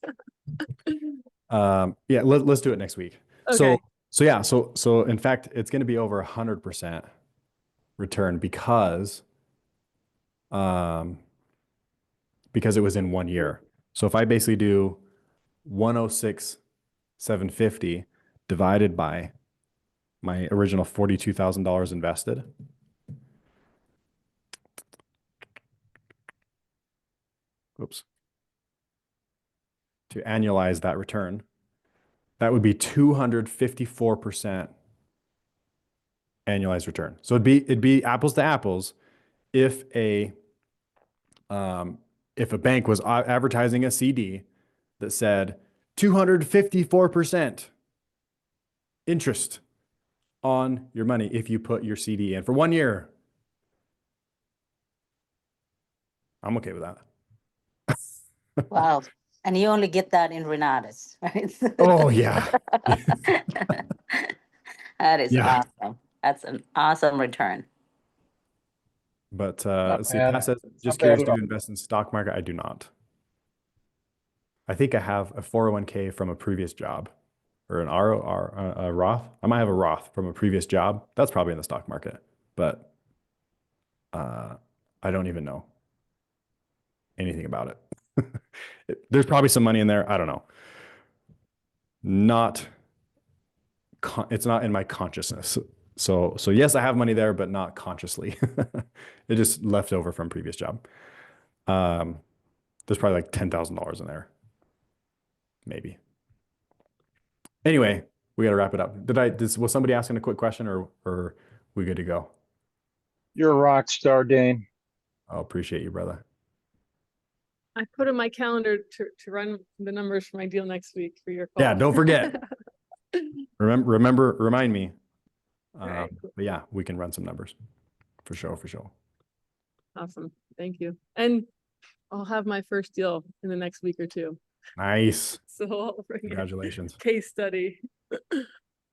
[SPEAKER 2] Yeah, let's do it next week.
[SPEAKER 4] Okay.
[SPEAKER 2] So in fact, it's going to be over 100% return because it was in 1 year. So if I basically do 106,750 divided by my original $42,000 invested, oops, to annualize that return, that would be 254% annualized return. So it'd be apples to apples if a bank was advertising a CD that said 254% interest on your money if you put your CD in for 1 year. I'm okay with that.
[SPEAKER 3] Wow. And you only get that in Renatus, right?
[SPEAKER 2] Oh yeah.
[SPEAKER 3] That is
[SPEAKER 2] Yeah.
[SPEAKER 3] awesome. That's an awesome return.
[SPEAKER 2] But
[SPEAKER 5] Not
[SPEAKER 2] see,
[SPEAKER 5] bad.
[SPEAKER 2] Pat says,
[SPEAKER 5] It's
[SPEAKER 2] just
[SPEAKER 5] not bad
[SPEAKER 2] curious,
[SPEAKER 5] at
[SPEAKER 2] do
[SPEAKER 5] all.
[SPEAKER 2] you invest in stock market? I do not. I think I have a 401k from a previous job or an ROR, a Roth. I might have a Roth from a previous job. That's probably in the stock market, but I don't even know anything about it. There's probably some money in there. I don't know. It's not in my consciousness. So yes, I have money there, but not consciously. It just left over from previous job. There's probably like $10,000 in there, maybe. Anyway, we got to wrap it up. Was somebody asking a quick question, or we good to go?
[SPEAKER 5] You're a rock star, Dane.
[SPEAKER 2] I appreciate you, brother.
[SPEAKER 4] I put in my calendar to run the numbers for my deal next week for your call.
[SPEAKER 2] Yeah, don't forget. Remind me.
[SPEAKER 4] Right, cool.
[SPEAKER 2] But yeah, we can run some numbers for sure.
[SPEAKER 4] Awesome. Thank you. And I'll have my first deal in the next week or two.
[SPEAKER 2] Nice.
[SPEAKER 4] So I'll bring a
[SPEAKER 2] Congratulations.
[SPEAKER 4] case study.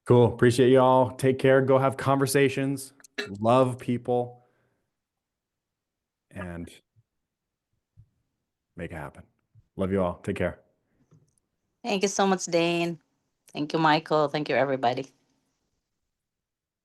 [SPEAKER 2] Cool. Appreciate you all. Take care. Go have conversations. Love people. And make it happen. Love you all. Take care.
[SPEAKER 3] Thank you so much, Dane. Thank you, Michael. Thank you, everybody.